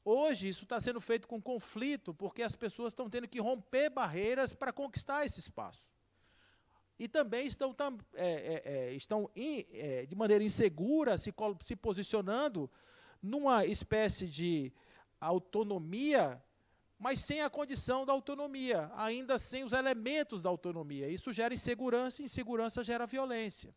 [SPEAKER 1] Hoje, isso está sendo feito com conflito, porque as pessoas estão tendo que romper barreiras para conquistar esse espaço. E também estão de maneira insegura se posicionando numa espécie de autonomia, mas sem a condição da autonomia, ainda sem os elementos da autonomia. Isso gera insegurança, e insegurança gera violência.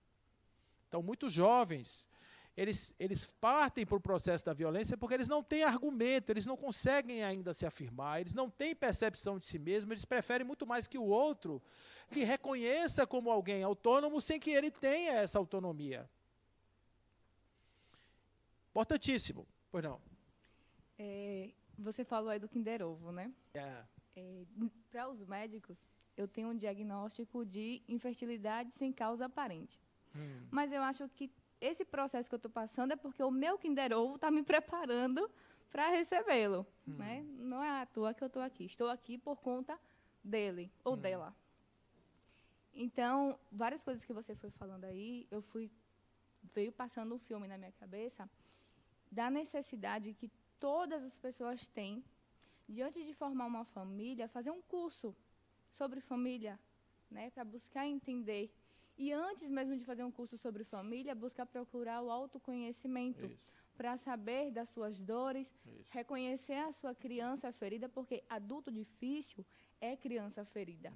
[SPEAKER 1] Então, muitos jovens, eles partem para o processo da violência porque eles não têm argumento, eles não conseguem ainda se afirmar, eles não têm percepção de si mesmos, eles preferem muito mais que o outro lhe reconheça como alguém autônomo sem que ele tenha essa autonomia. Importantíssimo. Pois não.
[SPEAKER 4] Você falou aí do Kinder Ovo, né? Para os médicos, eu tenho um diagnóstico de infertilidade sem causa aparente. Mas eu acho que esse processo que eu estou passando é porque o meu Kinder Ovo está me preparando para recebê-lo. Né? Não é à toa que eu estou aqui. Estou aqui por conta dele ou dela. Então, várias coisas que você foi falando aí, veio passando um filme na minha cabeça da necessidade que todas as pessoas têm, diante de formar uma família, fazer um curso sobre família, né, para buscar entender. E antes mesmo de fazer um curso sobre família, buscar procurar o autoconhecimento, para saber das suas dores, reconhecer a sua criança ferida, porque adulto difícil é criança ferida.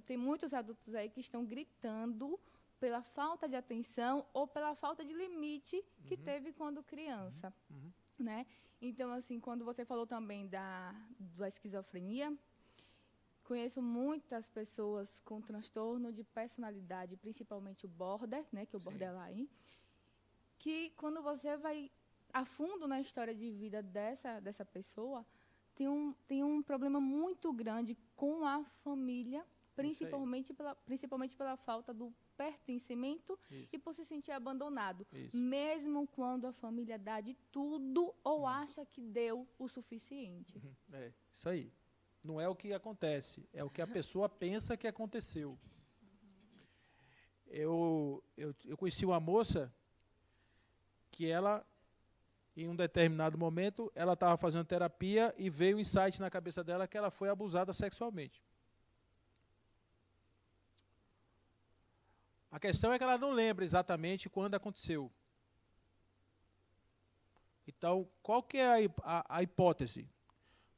[SPEAKER 4] Tem muitos adultos aí que estão gritando pela falta de atenção ou pela falta de limite que teve quando criança. Né? Então, assim, quando você falou também da esquizofrenia, conheço muitas pessoas com transtorno de personalidade, principalmente o border, né, que é o borderline, que quando você vai a fundo na história de vida dessa pessoa, tem um problema muito grande com a família, principalmente pela falta do pertencimento e por se sentir abandonado, mesmo quando a família dá de tudo ou acha que deu o suficiente.
[SPEAKER 1] Isso aí. Não é o que acontece, é o que a pessoa pensa que aconteceu. Eu conheci uma moça que ela, em um determinado momento, ela estava fazendo terapia e veio um insight na cabeça dela que ela foi abusada sexualmente. A questão é que ela não lembra exatamente quando aconteceu. Então, qual que é a hipótese?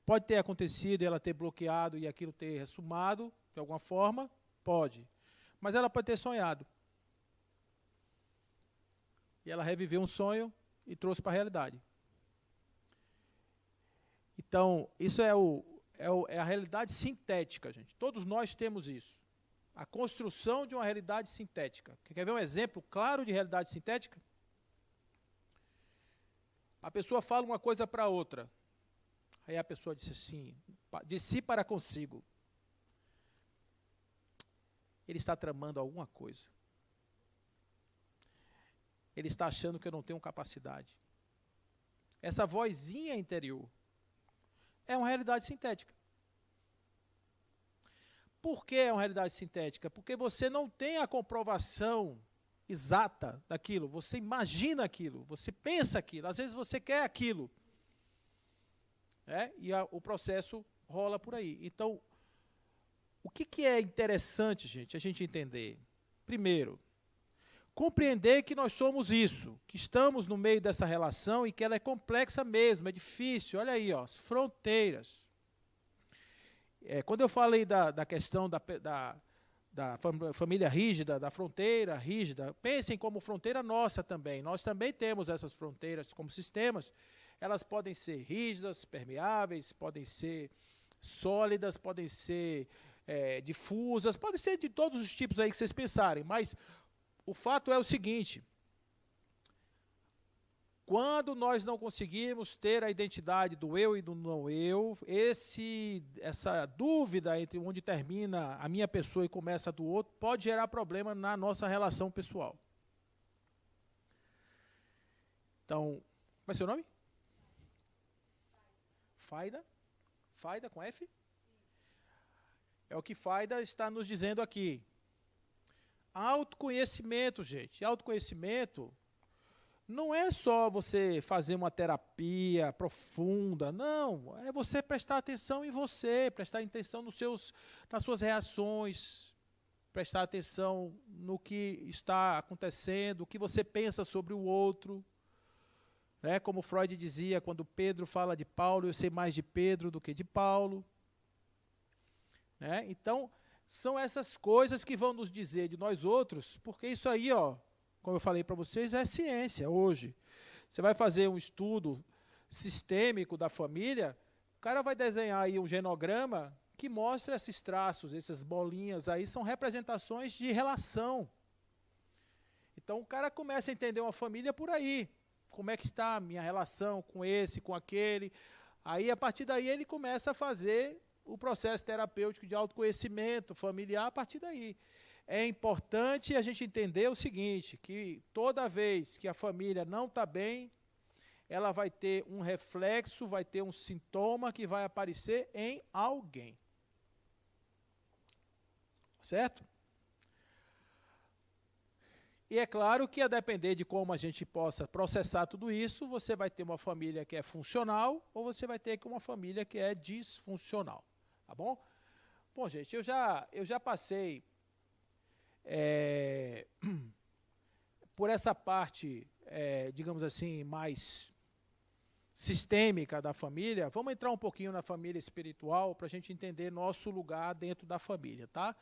[SPEAKER 1] Pode ter acontecido, ela ter bloqueado e aquilo ter ressumado, de alguma forma? Pode. Mas ela pode ter sonhado. E ela reviveu um sonho e trouxe para a realidade. Então, isso é a realidade sintética, gente. Todos nós temos isso. A construção de uma realidade sintética. Quer ver um exemplo claro de realidade sintética? A pessoa fala uma coisa para outra. Aí a pessoa disse assim, de si para consigo. Ele está tramando alguma coisa. Ele está achando que eu não tenho capacidade. Essa vozinha interior é uma realidade sintética. Por que é uma realidade sintética? Porque você não tem a comprovação exata daquilo. Você imagina aquilo, você pensa aquilo, às vezes você quer aquilo. E o processo rola por aí. Então, o que é interessante, gente, a gente entender? Primeiro, compreender que nós somos isso, que estamos no meio dessa relação e que ela é complexa mesmo, é difícil. Olha aí, as fronteiras. Quando eu falei da questão da família rígida, da fronteira rígida, pensem como fronteira nossa também. Nós também temos essas fronteiras como sistemas. Elas podem ser rígidas, permeáveis, podem ser sólidas, podem ser difusas, podem ser de todos os tipos aí que vocês pensarem. Mas o fato é o seguinte: Quando nós não conseguimos ter a identidade do eu e do não eu, essa dúvida entre onde termina a minha pessoa e começa a do outro, pode gerar problema na nossa relação pessoal. Então, como é seu nome? Faida? Faida com F? É o que Faida está nos dizendo aqui. Autoconhecimento, gente. Autoconhecimento não é só você fazer uma terapia profunda, não. É você prestar atenção em você, prestar atenção nas suas reações, prestar atenção no que está acontecendo, o que você pensa sobre o outro. Né? Como Freud dizia, quando Pedro fala de Paulo, eu sei mais de Pedro do que de Paulo. Né? Então, são essas coisas que vão nos dizer de nós outros, porque isso aí, ó, como eu falei para vocês, é ciência hoje. Você vai fazer um estudo sistêmico da família, o cara vai desenhar aí um genograma que mostra esses traços, essas bolinhas aí, são representações de relação. Então, o cara começa a entender uma família por aí. Como é que está a minha relação com esse, com aquele. Aí, a partir daí, ele começa a fazer o processo terapêutico de autoconhecimento familiar a partir daí. É importante a gente entender o seguinte, que toda vez que a família não está bem, ela vai ter um reflexo, vai ter um sintoma que vai aparecer em alguém. Certo? E é claro que, a depender de como a gente possa processar tudo isso, você vai ter uma família que é funcional ou você vai ter uma família que é disfuncional. Tá bom? Bom, gente, eu já passei por essa parte, digamos assim, mais sistêmica da família. Vamos entrar um pouquinho na família espiritual para a gente entender nosso lugar dentro da família, tá?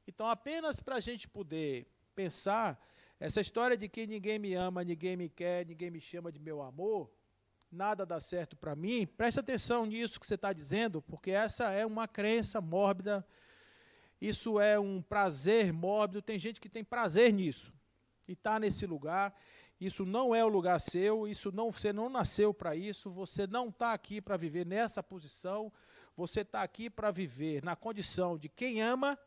[SPEAKER 1] Então, apenas para a gente poder pensar, essa história de que ninguém me ama, ninguém me quer, ninguém me chama de meu amor, nada dá certo para mim, preste atenção nisso que você está dizendo, porque essa é uma crença mórbida, isso é um prazer mórbido, tem gente que tem prazer nisso, e está nesse lugar, isso não é o lugar seu, você não nasceu para isso, você não está aqui para viver nessa posição, você está aqui para viver na condição de quem ama,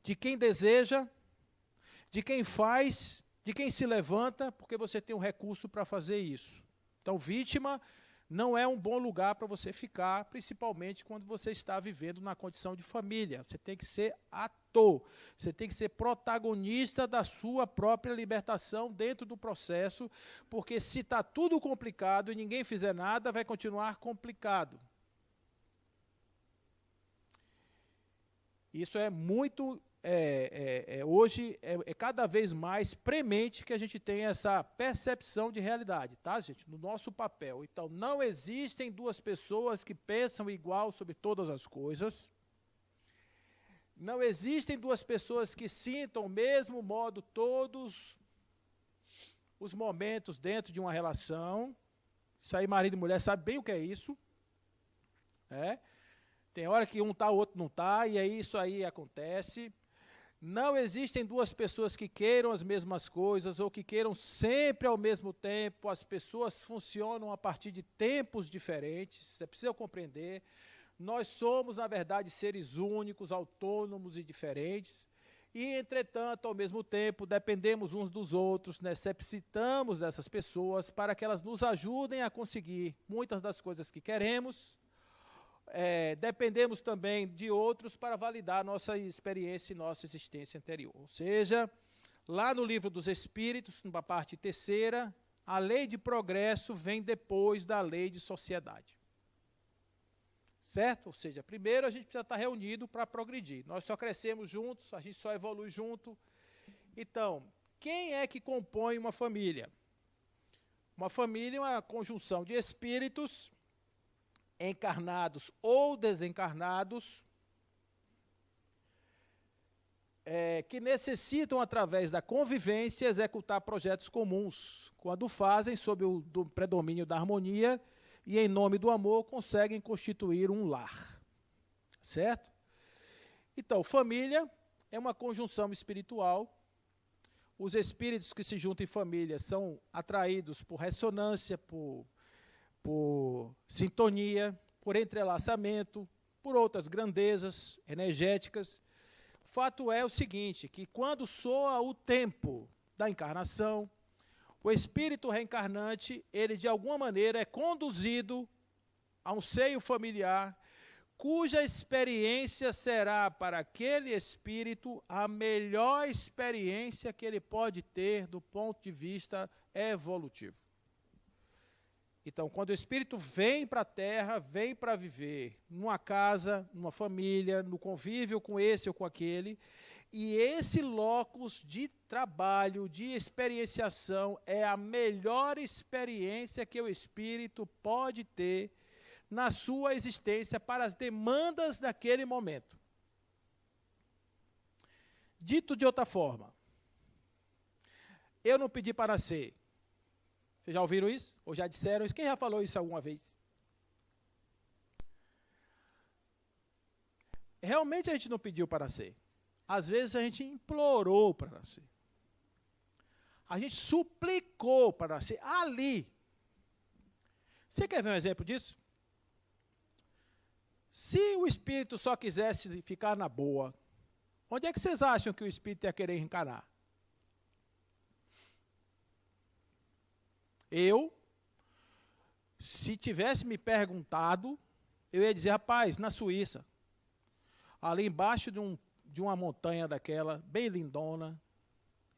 [SPEAKER 1] de quem deseja, de quem faz, de quem se levanta, porque você tem um recurso para fazer isso. Então, vítima não é um bom lugar para você ficar, principalmente quando você está vivendo na condição de família. Você tem que ser ator, você tem que ser protagonista da sua própria libertação dentro do processo, porque se está tudo complicado e ninguém fizer nada, vai continuar complicado. Isso é muito... hoje é cada vez mais premente que a gente tenha essa percepção de realidade, tá, gente? No nosso papel. Então, não existem duas pessoas que pensam igual sobre todas as coisas. Não existem duas pessoas que sintam o mesmo modo todos os momentos dentro de uma relação. Isso aí, marido e mulher sabe bem o que é isso. Tem hora que um está, o outro não está, e aí isso aí acontece. Não existem duas pessoas que queiram as mesmas coisas ou que queiram sempre ao mesmo tempo. As pessoas funcionam a partir de tempos diferentes. Você precisa compreender. Nós somos, na verdade, seres únicos, autônomos e diferentes. E, entretanto, ao mesmo tempo, dependemos uns dos outros, necessitamos dessas pessoas para que elas nos ajudem a conseguir muitas das coisas que queremos. Dependemos também de outros para validar nossa experiência e nossa existência anterior. Ou seja, lá no Livro dos Espíritos, na parte 3ª, a lei de progresso vem depois da lei de sociedade. Certo? Ou seja, primeiro a gente precisa estar reunido para progredir. Nós só crescemos juntos, a gente só evolui junto. Então, quem é que compõe uma família? Uma família é uma conjunção de espíritos encarnados ou desencarnados, que necessitam, através da convivência, executar projetos comuns, quando fazem sob o predomínio da harmonia e, em nome do amor, conseguem constituir um lar. Certo? Então, família é uma conjunção espiritual. os espíritos que se juntam em família são atraídos por ressonância, por sintonia, por entrelaçamento, por outras grandezas energéticas. O fato é o seguinte, que quando soa o tempo da encarnação, o espírito reencarnante, ele de alguma maneira é conduzido a um seio familiar, cuja experiência será para aquele espírito a melhor experiência que ele pode ter do ponto de vista evolutivo. Então, quando o espírito vem para a Terra, vem para viver numa casa, numa família, no convívio com esse ou com aquele, e esse locus de trabalho, de experienciação, é a melhor experiência que o espírito pode ter na sua existência para as demandas daquele momento. Dito de outra forma, eu não pedi para nascer. Vocês já ouviram isso? Ou já disseram isso? Quem já falou isso alguma vez? Realmente a gente não pediu para nascer. Às vezes a gente implorou para nascer. A gente suplicou para nascer ali. Você quer ver um exemplo disso? Se o espírito só quisesse ficar na boa, onde é que vocês acham que o espírito ia querer reencarnar? Eu, se tivesse me perguntado, eu ia dizer, rapaz, na Suíça, ali embaixo de uma montanha daquela, bem lindona,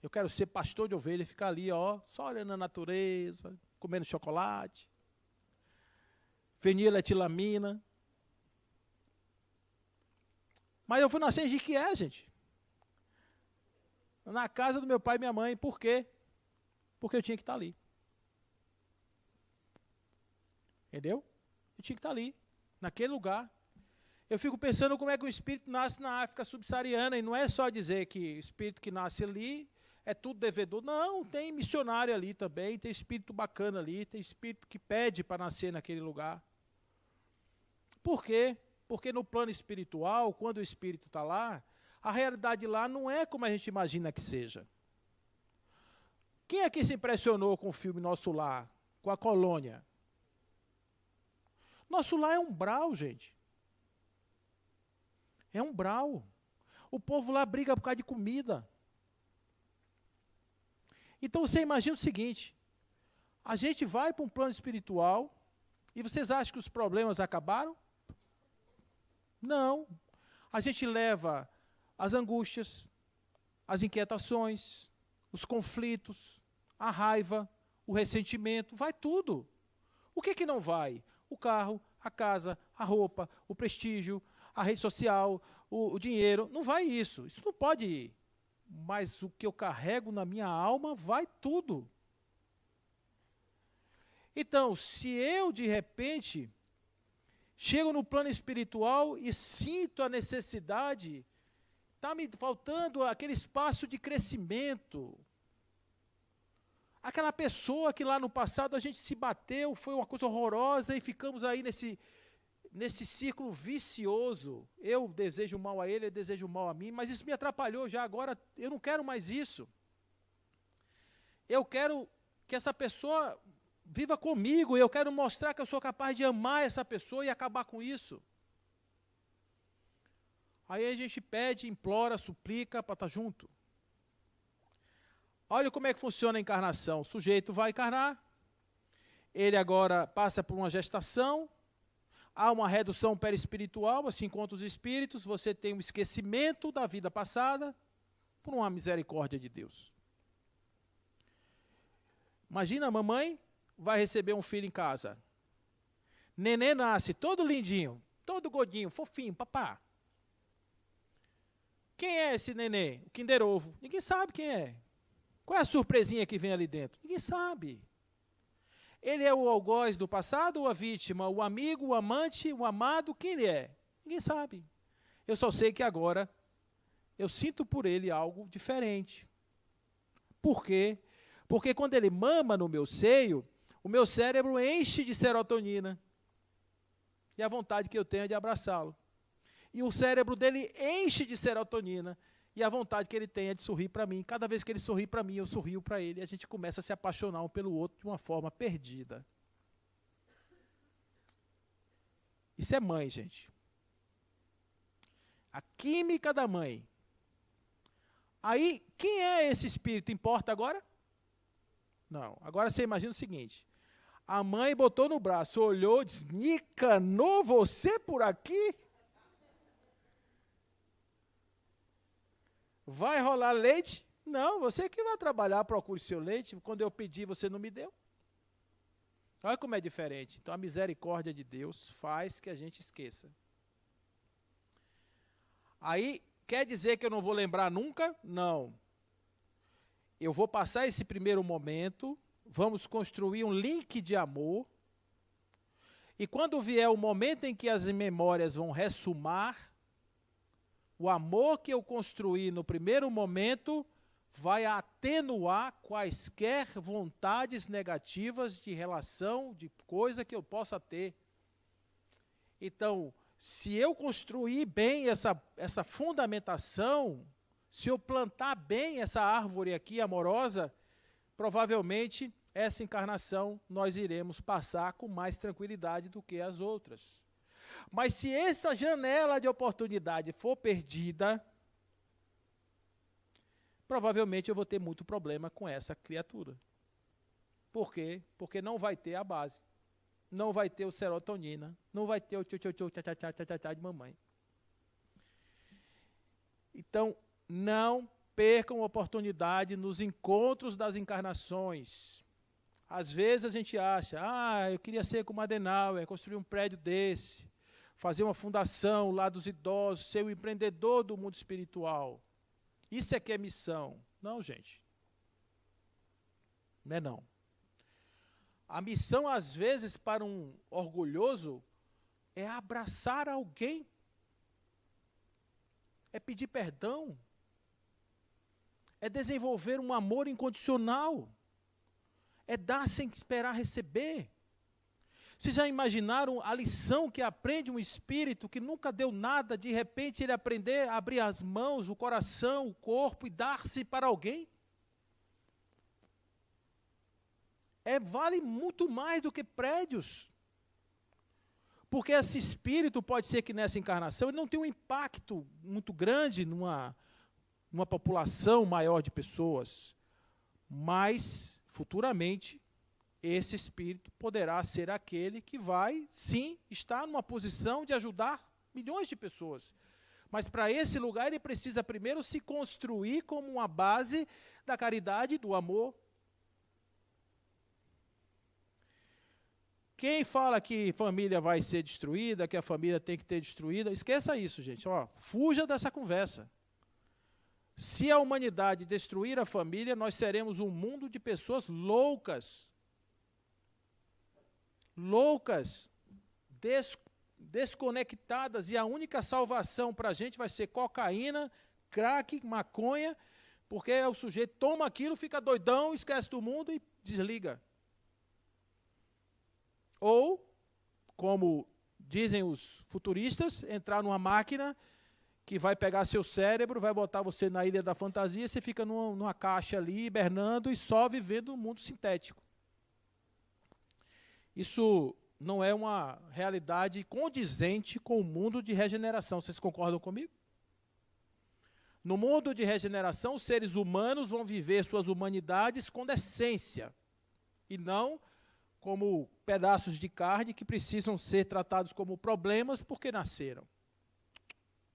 [SPEAKER 1] eu quero ser pastor de ovelha e ficar ali, ó, só olhando a natureza, comendo chocolate, feniletilamina. Mas eu fui nascer em Jequié, gente. Na casa do meu pai e minha mãe. Por quê? Porque eu tinha que estar ali. Entendeu? Eu tinha que estar ali, naquele lugar. Eu fico pensando como é que o espírito nasce na África subsaariana, e não é só dizer que o espírito que nasce ali é tudo devedor. Não, tem missionário ali também, tem espírito bacana ali, tem espírito que pede para nascer naquele lugar. Por quê? Porque no plano espiritual, quando o espírito está lá, a realidade lá não é como a gente imagina que seja. Quem aqui se impressionou com o filme Nosso Lar, com a colônia? Nosso lar é umbral, gente. É umbral. O povo lá briga por causa de comida. Então você imagina o seguinte, a gente vai para um plano espiritual e vocês acham que os problemas acabaram? Não. A gente leva as angústias, as inquietações, os conflitos, a raiva, o ressentimento, vai tudo. O que não vai? O carro, a casa, a roupa, o prestígio, a rede social, o dinheiro. Não vai isso. Isso não pode ir. Mas o que eu carrego na minha alma vai tudo. Então, se eu, de repente, chego no plano espiritual e sinto a necessidade, está me faltando aquele espaço de crescimento. Aquela pessoa que lá no passado a gente se bateu, foi uma coisa horrorosa e ficamos aí nesse círculo vicioso. Eu desejo mal a ele desejo mal a mim, mas isso me atrapalhou já, agora eu não quero mais isso. Eu quero que essa pessoa viva comigo, eu quero mostrar que eu sou capaz de amar essa pessoa e acabar com isso. Aí a gente pede, implora, suplica para estar junto. Olha como é que funciona a encarnação. O sujeito vai encarnar, ele agora passa por uma gestação, há uma redução perispiritual, assim quanto os espíritos, você tem um esquecimento da vida passada por uma misericórdia de Deus. Imagina a mamãe vai receber um filho em casa. Nenê nasce todo lindinho, todo gordinho, fofinho, papá. Quem é esse nenê? O Kinder Ovo. Ninguém sabe quem é. Qual é a surpresinha que vem ali dentro? Ninguém sabe. Ele é o algoz do passado ou a vítima? O amigo, o amante, o amado? Quem ele é? Ninguém sabe. Eu só sei que agora eu sinto por ele algo diferente. Por quê? Porque quando ele mama no meu seio, o meu cérebro enche de serotonina. E a vontade que eu tenho é de abraçá-lo. E o cérebro dele enche de serotonina. E a vontade que ele tem é de sorrir para mim. Cada vez que ele sorri para mim, eu sorrio para ele. E a gente começa a se apaixonar um pelo outro de uma forma perdida. Isso é mãe, gente. A química da mãe. Aí, quem é esse espírito? Importa agora? Não. Agora você imagina o seguinte. A mãe botou no braço, olhou e disse, Nicanor, você por aqui? Vai rolar leite? Não, você que vai trabalhar, procure seu leite. Quando eu pedi, você não me deu. Olha como é diferente. Então, a misericórdia de Deus faz que a gente esqueça. Aí, quer dizer que eu não vou lembrar nunca? Não. Eu vou passar esse primeiro momento, vamos construir um link de amor, e quando vier o momento em que as memórias vão ressumar, o amor que eu construí no primeiro momento vai atenuar quaisquer vontades negativas de relação, de coisa que eu possa ter. Então, se eu construir bem essa fundamentação, se eu plantar bem essa árvore aqui amorosa, provavelmente essa encarnação nós iremos passar com mais tranquilidade do que as outras. Mas se essa janela de oportunidade for perdida, provavelmente eu vou ter muito problema com essa criatura. Por quê? Porque não vai ter a base. Não vai ter o serotonina. Não vai ter o tchá de mamãe. Então, não percam oportunidade nos encontros das encarnações. Às vezes a gente acha, eu queria ser como Adenauer, construir um prédio desse, fazer uma fundação lá dos idosos, ser o empreendedor do mundo espiritual. Isso é que é missão. Não, gente. Não é não. A missão, às vezes, para um orgulhoso, é abraçar alguém. É pedir perdão. É desenvolver um amor incondicional. É dar sem esperar receber. Vocês já imaginaram a lição que aprende um espírito que nunca deu nada, de repente ele aprender a abrir as mãos, o coração, o corpo e dar-se para alguém? Vale muito mais do que prédios. Porque esse espírito pode ser que nessa encarnação ele não tenha um impacto muito grande numa população maior de pessoas, mas futuramente esse espírito poderá ser aquele que vai, sim, estar numa posição de ajudar milhões de pessoas. Mas para esse lugar ele precisa primeiro se construir como uma base da caridade, do amor. Quem fala que família vai ser destruída, que a família tem que ter destruída, esqueça isso, gente. Fuja dessa conversa. Se a humanidade destruir a família, nós seremos um mundo de pessoas loucas. Loucas, desconectadas, e a única salvação para a gente vai ser cocaína, crack, maconha, porque o sujeito toma aquilo, fica doidão, esquece do mundo e desliga. Ou, como dizem os futuristas, entrar numa máquina que vai pegar seu cérebro, vai botar você na ilha da fantasia, você fica numa caixa ali, hibernando e só vivendo um mundo sintético. Isso não é uma realidade condizente com o mundo de regeneração. Vocês concordam comigo? No mundo de regeneração, os seres humanos vão viver suas humanidades com decência, e não como pedaços de carne que precisam ser tratados como problemas porque nasceram.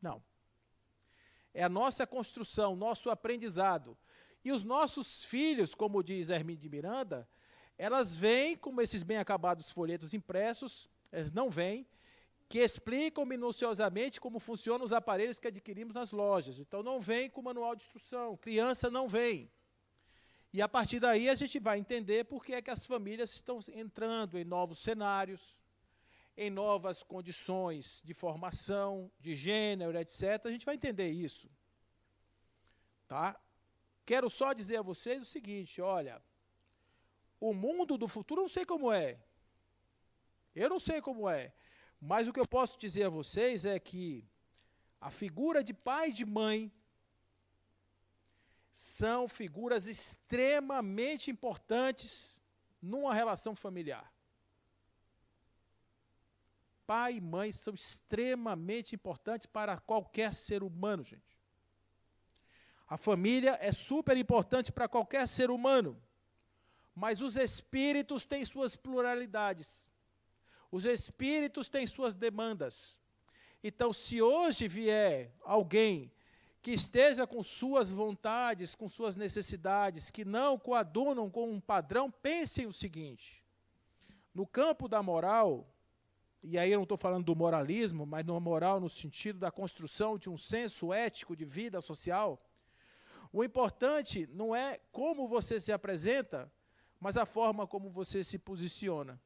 [SPEAKER 1] Não. É a nossa construção, nosso aprendizado. E os nossos filhos, como diz Hermínio de Miranda, elas vêm como esses bem acabados folhetos impressos, eles não vêm, que explicam minuciosamente como funcionam os aparelhos que adquirimos nas lojas. Então não vem com manual de instrução, criança não vem. E a partir daí a gente vai entender por que é que as famílias estão entrando em novos cenários, em novas condições de formação, de gênero, etc. A gente vai entender isso. Tá? Quero só dizer a vocês o seguinte, olha, o mundo do futuro eu não sei como é. Eu não sei como é. Mas o que eu posso dizer a vocês é que a figura de pai e de mãe são figuras extremamente importantes numa relação familiar. Pai e mãe são extremamente importantes para qualquer ser humano, gente. A família é super importante para qualquer ser humano, mas os espíritos têm suas pluralidades. Os espíritos têm suas demandas. Então, se hoje vier alguém que esteja com suas vontades, com suas necessidades, que não coadunam com um padrão, pensem o seguinte: no campo da moral, e aí eu não estou falando do moralismo, mas no moral no sentido da construção de um senso ético de vida social, o importante não é como você se apresenta, mas a forma como você se posiciona.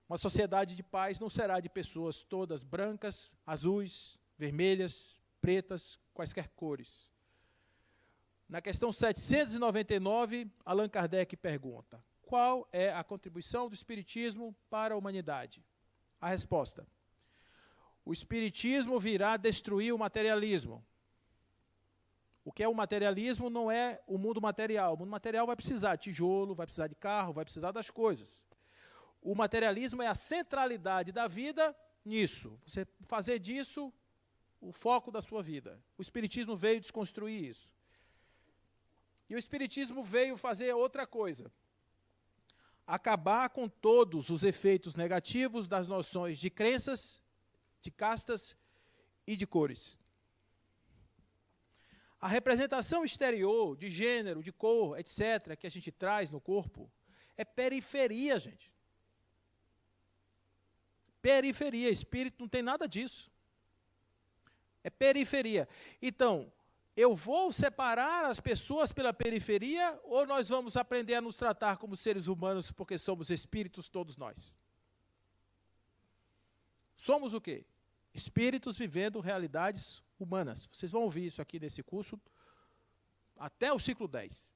[SPEAKER 1] Uma sociedade de paz não será de pessoas todas brancas, azuis, vermelhas, pretas, quaisquer cores. Na questão 799, Allan Kardec pergunta: qual é a contribuição do Espiritismo para a humanidade? A resposta: o Espiritismo virá destruir o materialismo. O que é o materialismo não é o mundo material. O mundo material vai precisar de tijolo, vai precisar de carro, vai precisar das coisas. O materialismo é a centralidade da vida nisso. Você fazer disso o foco da sua vida. O Espiritismo veio desconstruir isso. E o Espiritismo veio fazer outra coisa: acabar com todos os efeitos negativos das noções de crenças, de castas e de cores. A representação exterior de gênero, de cor, etc., que a gente traz no corpo, é periferia, gente. Periferia, espírito não tem nada disso. É periferia. Então, eu vou separar as pessoas pela periferia ou nós vamos aprender a nos tratar como seres humanos porque somos espíritos todos nós? Somos o quê? Espíritos vivendo realidades humanas. Vocês vão ouvir isso aqui nesse curso até o ciclo 10.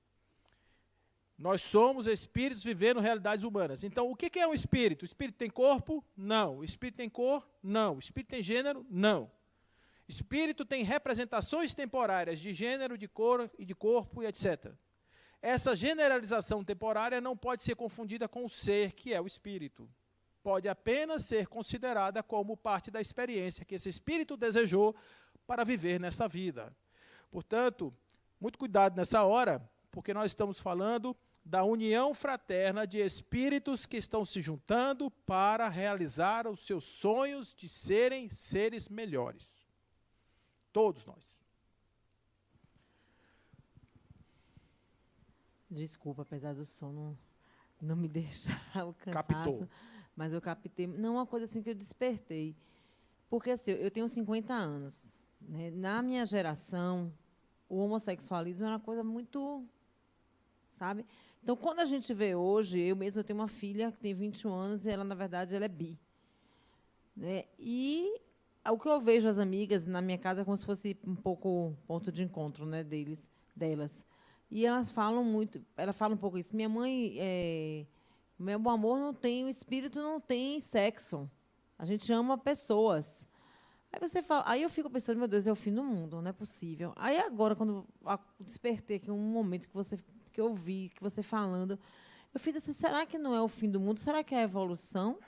[SPEAKER 1] Nós somos espíritos vivendo realidades humanas. Então, o que é um espírito? O espírito tem corpo? Não. O espírito tem cor? Não. O espírito tem gênero? Não. Espírito tem representações temporárias de gênero, de cor e de corpo e etc. Essa generalização temporária não pode ser confundida com o ser que é o espírito. Pode apenas ser considerada como parte da experiência que esse espírito desejou para viver nessa vida. Portanto, muito cuidado nessa hora, porque nós estamos falando da união fraterna de espíritos que estão se juntando para realizar os seus sonhos de serem seres melhores. Todos nós.
[SPEAKER 5] Desculpa, apesar do sono não me deixar o cansaço.
[SPEAKER 1] Captou.
[SPEAKER 5] Mas eu captei. Não, uma coisa assim que eu despertei. Porque assim, eu tenho 50 anos. Né? Na minha geração, o homossexualismo era uma coisa muito... Sabe? Então, quando a gente vê hoje, eu tenho uma filha que tem 21 anos e ela, na verdade, ela é bi. Né? E o que eu vejo as amigas na minha casa é como se fosse um pouco ponto de encontro, né, delas. E elas falam muito, ela fala um pouco isso. Minha mãe, meu amor não tem, o espírito não tem sexo. A gente ama pessoas. Aí você fala, aí eu fico pensando, meu Deus, é o fim do mundo, não é possível. Aí agora, quando eu despertei aqui um momento que eu vi, que você falando, eu fiz assim, será que não é o fim do mundo? Será que é a evolução?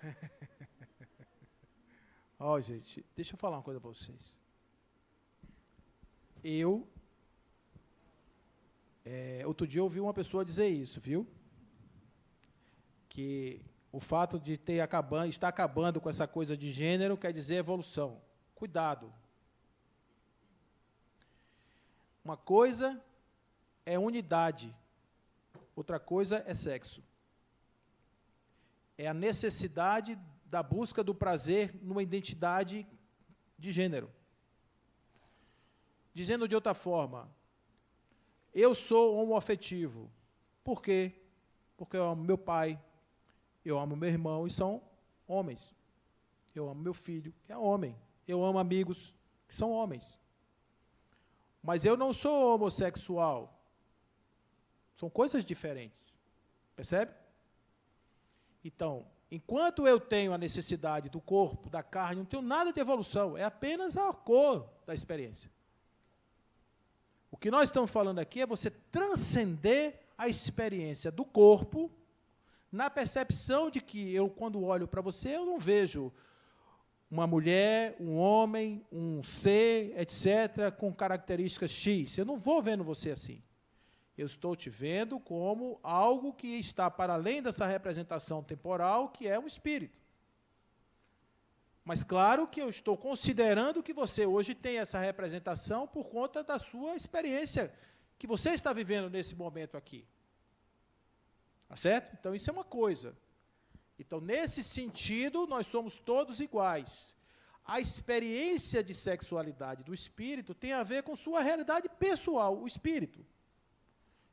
[SPEAKER 1] Ó, gente, deixa eu falar uma coisa para vocês. Outro dia eu ouvi uma pessoa dizer isso, viu? Que o fato de estar acabando com essa coisa de gênero quer dizer evolução. Cuidado. Uma coisa é unidade, outra coisa é sexo. É a necessidade da busca do prazer numa identidade de gênero. Dizendo de outra forma, eu sou homoafetivo. Por quê? Porque eu amo meu pai, eu amo meu irmão e são homens. Eu amo meu filho, que é homem. Eu amo amigos que são homens. Mas eu não sou homossexual. São coisas diferentes. Percebe? Então, enquanto eu tenho a necessidade do corpo, da carne, não tenho nada de evolução. É apenas a cor da experiência. que nós estamos falando aqui é você transcender a experiência do corpo na percepção de que eu, quando olho para você, eu não vejo uma mulher, um homem, um ser, etc., com características X. Eu não vou vendo você assim. Eu estou te vendo como algo que está para além dessa representação temporal, que é um espírito. Mas, claro que eu estou considerando que você hoje tem essa representação por conta da sua experiência que você está vivendo nesse momento aqui. Tá certo? Então, isso é uma coisa. Então, nesse sentido, nós somos todos iguais. A experiência de sexualidade do espírito tem a ver com sua realidade pessoal, o espírito.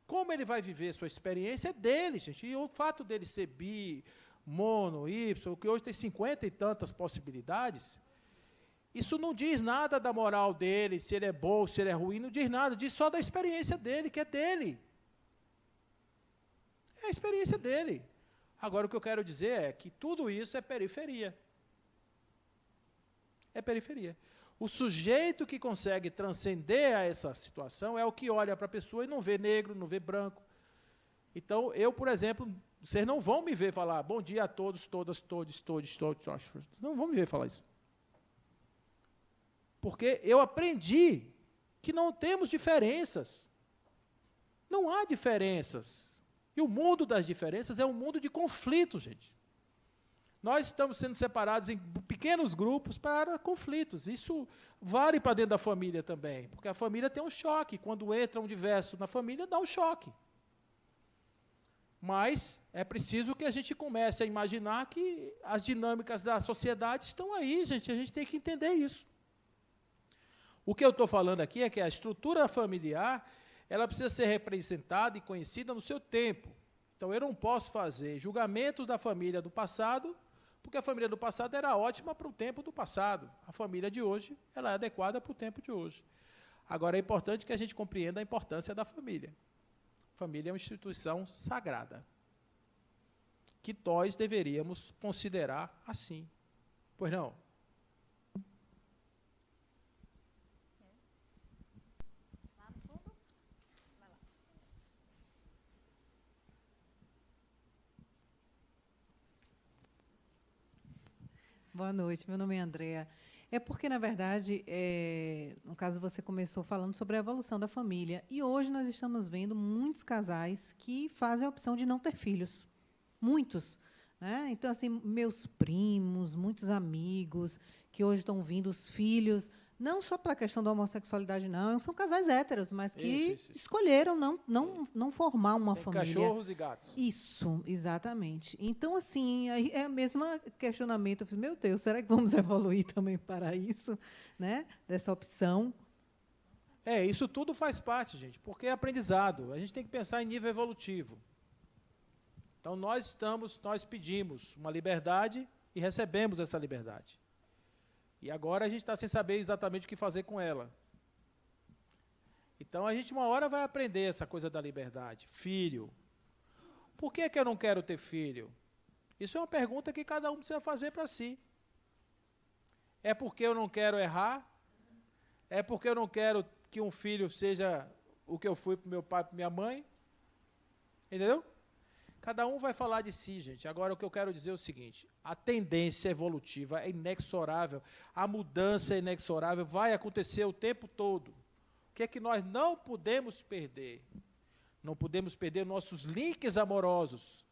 [SPEAKER 1] Como ele vai viver sua experiência é dele, gente. E o fato dele ser bi, mono, Y, que hoje tem 50 e tantas possibilidades, isso não diz nada da moral dele, se ele é bom, se ele é ruim, não diz nada, diz só da experiência dele, que é dele. É a experiência dele. Agora, o que eu quero dizer é que tudo isso é periferia. É periferia. O sujeito que consegue transcender a essa situação é o que olha para a pessoa e não vê negro, não vê branco. Então, eu, por exemplo, vocês não vão me ver falar bom dia a todos, todas, todos. Não vão me ver falar isso. Porque eu aprendi que não temos diferenças. Não há diferenças. E o mundo das diferenças é um mundo de conflitos, gente. Nós estamos sendo separados em pequenos grupos para conflitos. Isso vale para dentro da família também, porque a família tem um choque. Quando entra um diverso na família, dá um choque. Mas é preciso que a gente comece a imaginar que as dinâmicas da sociedade estão aí, gente. A gente tem que entender isso. O que eu estou falando aqui é que a estrutura familiar, ela precisa ser representada e conhecida no seu tempo. Então, eu não posso fazer julgamentos da família do passado, porque a família do passado era ótima para o tempo do passado. A família de hoje, ela é adequada para o tempo de hoje. Agora, é importante que a gente compreenda a importância da família. A família é uma instituição sagrada, que nós deveríamos considerar assim. Pois não?
[SPEAKER 6] Boa noite, meu nome é Andréa. É porque, na verdade, no caso, você começou falando sobre a evolução da família. E hoje nós estamos vendo muitos casais que fazem a opção de não ter filhos. Muitos. Né? Então, assim, meus primos, muitos amigos que hoje estão vindo, os filhos, não só pela questão da homossexualidade, não, são casais héteros, mas que
[SPEAKER 1] Isso.
[SPEAKER 6] escolheram não formar uma
[SPEAKER 1] Tem
[SPEAKER 6] família.
[SPEAKER 1] cachorros e gatos.
[SPEAKER 6] Isso, exatamente. Então, assim, é o mesmo questionamento. Eu falei, meu Deus, será que vamos evoluir também para isso? Né? Dessa opção.
[SPEAKER 1] Isso tudo faz parte, gente, porque é aprendizado. A gente tem que pensar em nível evolutivo. Então, nós pedimos uma liberdade e recebemos essa liberdade. E agora a gente está sem saber exatamente o que fazer com ela. Então, a gente uma hora vai aprender essa coisa da liberdade. Filho. Por que eu não quero ter filho? Isso é uma pergunta que cada um precisa fazer para si. É porque eu não quero errar? É porque eu não quero que um filho seja o que eu fui para o meu pai e para minha mãe? Entendeu? Cada um vai falar de si, gente. Agora, o que eu quero dizer é o seguinte, a tendência evolutiva é inexorável, a mudança é inexorável, vai acontecer o tempo todo. O que é que nós não podemos perder? Não podemos perder nossos links amorosos.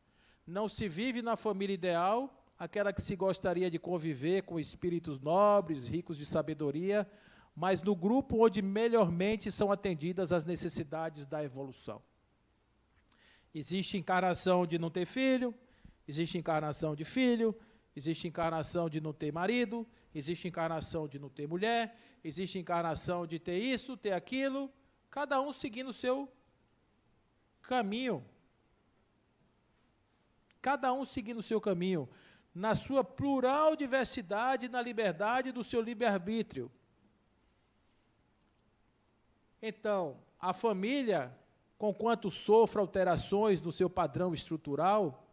[SPEAKER 1] Não se vive na família ideal, aquela que se gostaria de conviver com espíritos nobres, ricos de sabedoria, mas no grupo onde melhormente são atendidas as necessidades da evolução. Existe encarnação de não ter filho, existe encarnação de filho, existe encarnação de não ter marido, existe encarnação de não ter mulher, existe encarnação de ter isso, ter aquilo, cada um seguindo o seu caminho. Cada um seguindo o seu caminho, na sua plural diversidade, na liberdade do seu livre-arbítrio. Então, a família, conquanto sofra alterações no seu padrão estrutural,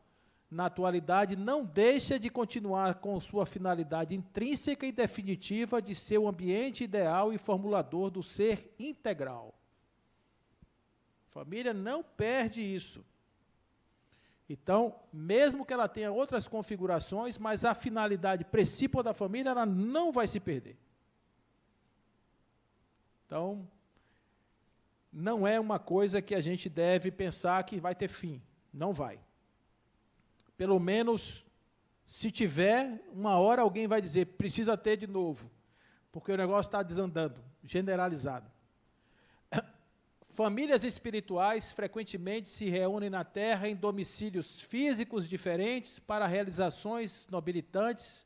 [SPEAKER 1] na atualidade não deixa de continuar com sua finalidade intrínseca e definitiva de ser o ambiente ideal e formulador do ser integral. Família não perde isso. Então, mesmo que ela tenha outras configurações, mas a finalidade principal da família, ela não vai se perder. Então, não é uma coisa que a gente deve pensar que vai ter fim. Não vai. Pelo menos, se tiver, uma hora alguém vai dizer, precisa ter de novo, porque o negócio está desandando, generalizado. Famílias espirituais frequentemente se reúnem na Terra em domicílios físicos diferentes para realizações nobilitantes,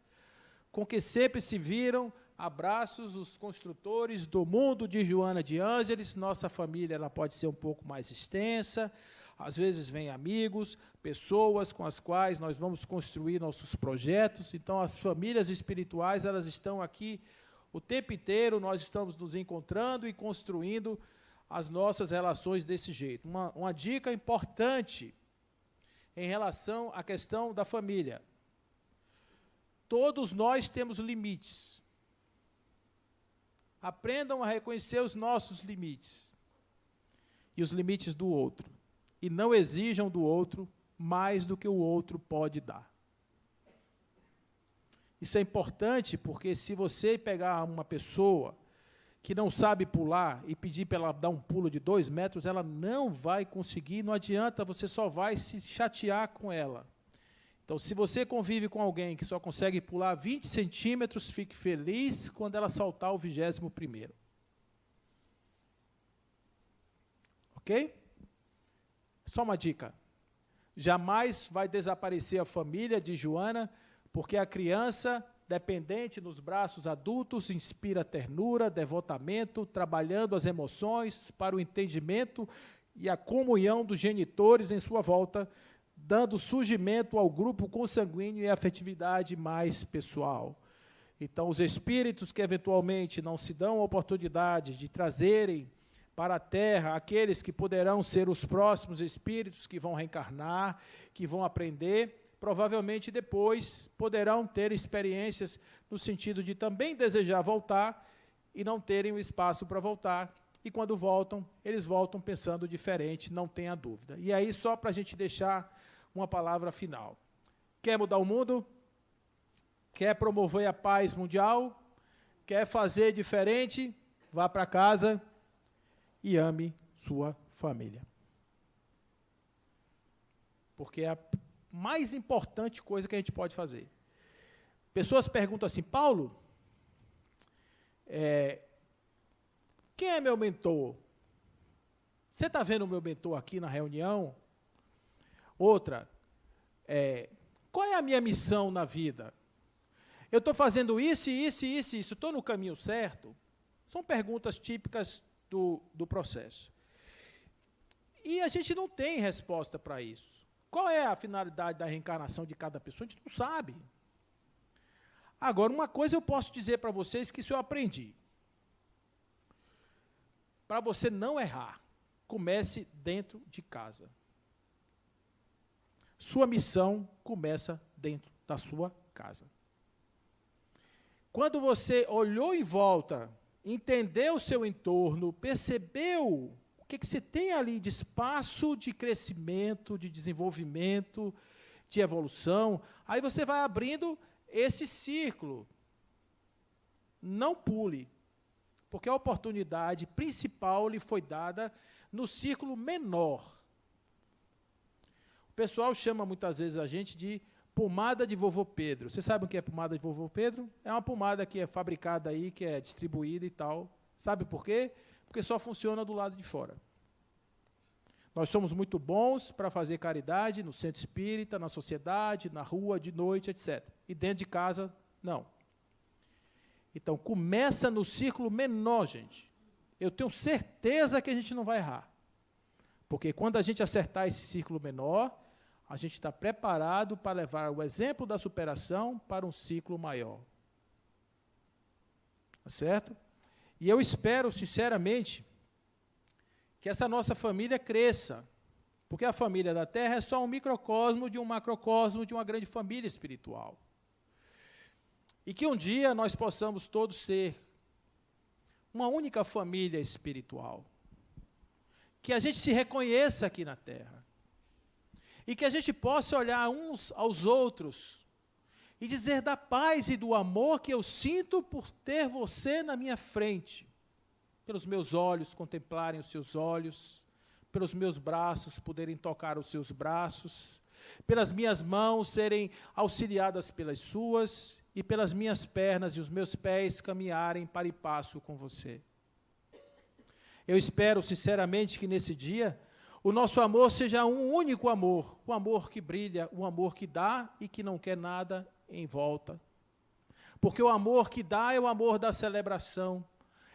[SPEAKER 1] com que sempre se viram. Abraços, os construtores do mundo de Joana de Ângeles. Nossa família ela pode ser um pouco mais extensa, às vezes vêm amigos, pessoas com as quais nós vamos construir nossos projetos. Então, as famílias espirituais elas estão aqui o tempo inteiro, nós estamos nos encontrando e construindo as nossas relações desse jeito. Uma dica importante em relação à questão da família. Todos nós temos limites. Aprendam a reconhecer os nossos limites e os limites do outro. E não exijam do outro mais do que o outro pode dar. Isso é importante porque se você pegar uma pessoa que não sabe pular e pedir para ela dar um pulo de 2 metros, ela não vai conseguir, não adianta, você só vai se chatear com ela. Então, se você convive com alguém que só consegue pular 20 centímetros, fique feliz quando ela saltar o 21º. Ok? Só uma dica. Jamais vai desaparecer a família de Joana, porque a criança dependente nos braços adultos inspira ternura, devotamento, trabalhando as emoções para o entendimento e a comunhão dos genitores em sua volta, dando surgimento ao grupo consanguíneo e afetividade mais pessoal. Então, os espíritos que eventualmente não se dão a oportunidade de trazerem para a Terra aqueles que poderão ser os próximos espíritos que vão reencarnar, que vão aprender, provavelmente depois poderão ter experiências no sentido de também desejar voltar e não terem o espaço para voltar. E quando voltam, eles voltam pensando diferente, não tenha dúvida. E aí, só para a gente deixar uma palavra final. Quer mudar o mundo? Quer promover a paz mundial? Quer fazer diferente? Vá para casa e ame sua família. Porque é a mais importante coisa que a gente pode fazer. Pessoas perguntam assim, Paulo, quem é meu mentor? Você está vendo o meu mentor aqui na reunião? Outra, qual é a minha missão na vida? Eu estou fazendo isso, estou no caminho certo? São perguntas típicas do processo. E a gente não tem resposta para isso. Qual é a finalidade da reencarnação de cada pessoa? A gente não sabe. Agora, uma coisa eu posso dizer para vocês que isso eu aprendi. Para você não errar, comece dentro de casa. Sua missão começa dentro da sua casa. Quando você olhou em volta, entendeu o seu entorno, percebeu o que você tem ali de espaço de crescimento, de desenvolvimento, de evolução, aí você vai abrindo esse círculo. Não pule, porque a oportunidade principal lhe foi dada no círculo menor. O pessoal chama muitas vezes a gente de pomada de vovô Pedro. Vocês sabem o que é pomada de vovô Pedro? É uma pomada que é fabricada aí, que é distribuída e tal. Sabe por quê? Porque só funciona do lado de fora. Nós somos muito bons para fazer caridade no centro espírita, na sociedade, na rua, de noite, etc. E dentro de casa, não. Então, começa no círculo menor, gente. Eu tenho certeza que a gente não vai errar. Porque quando a gente acertar esse círculo menor, a gente está preparado para levar o exemplo da superação para um ciclo maior. Tá certo? E eu espero, sinceramente, que essa nossa família cresça. Porque a família da Terra é só um microcosmo de um macrocosmo de uma grande família espiritual. E que um dia nós possamos todos ser uma única família espiritual. que a gente se reconheça aqui na terra. E que a gente possa olhar uns aos outros e dizer da paz e do amor que eu sinto por ter você na minha frente. Pelos meus olhos contemplarem os seus olhos, pelos meus braços poderem tocar os seus braços, pelas minhas mãos serem auxiliadas pelas suas, e pelas minhas pernas e os meus pés caminharem para e passo com você. Eu espero sinceramente que nesse dia o nosso amor seja um único amor, o amor que brilha, o amor que dá e que não quer nada em volta. Porque o amor que dá é o amor da celebração,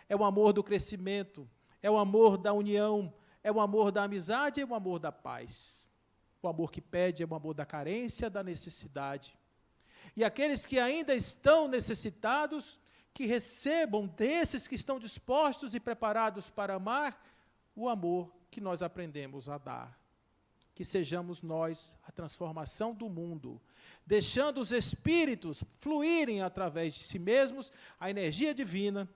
[SPEAKER 1] é o amor do crescimento, é o amor da união, é o amor da amizade, é o amor da paz. O amor que pede é o amor da carência, da necessidade. E aqueles que ainda estão necessitados, que recebam desses que estão dispostos e preparados para amar, o amor que nós aprendemos a dar. Que sejamos nós a transformação do mundo, deixando os espíritos fluírem através de si mesmos, a energia divina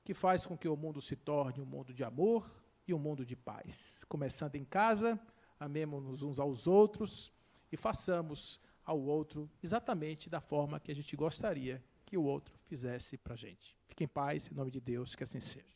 [SPEAKER 1] que faz com que o mundo se torne um mundo de amor e um mundo de paz. Começando em casa, amemos-nos uns aos outros e façamos ao outro exatamente da forma que a gente gostaria que o outro fizesse para a gente. Fique em paz, em nome de Deus, que assim seja.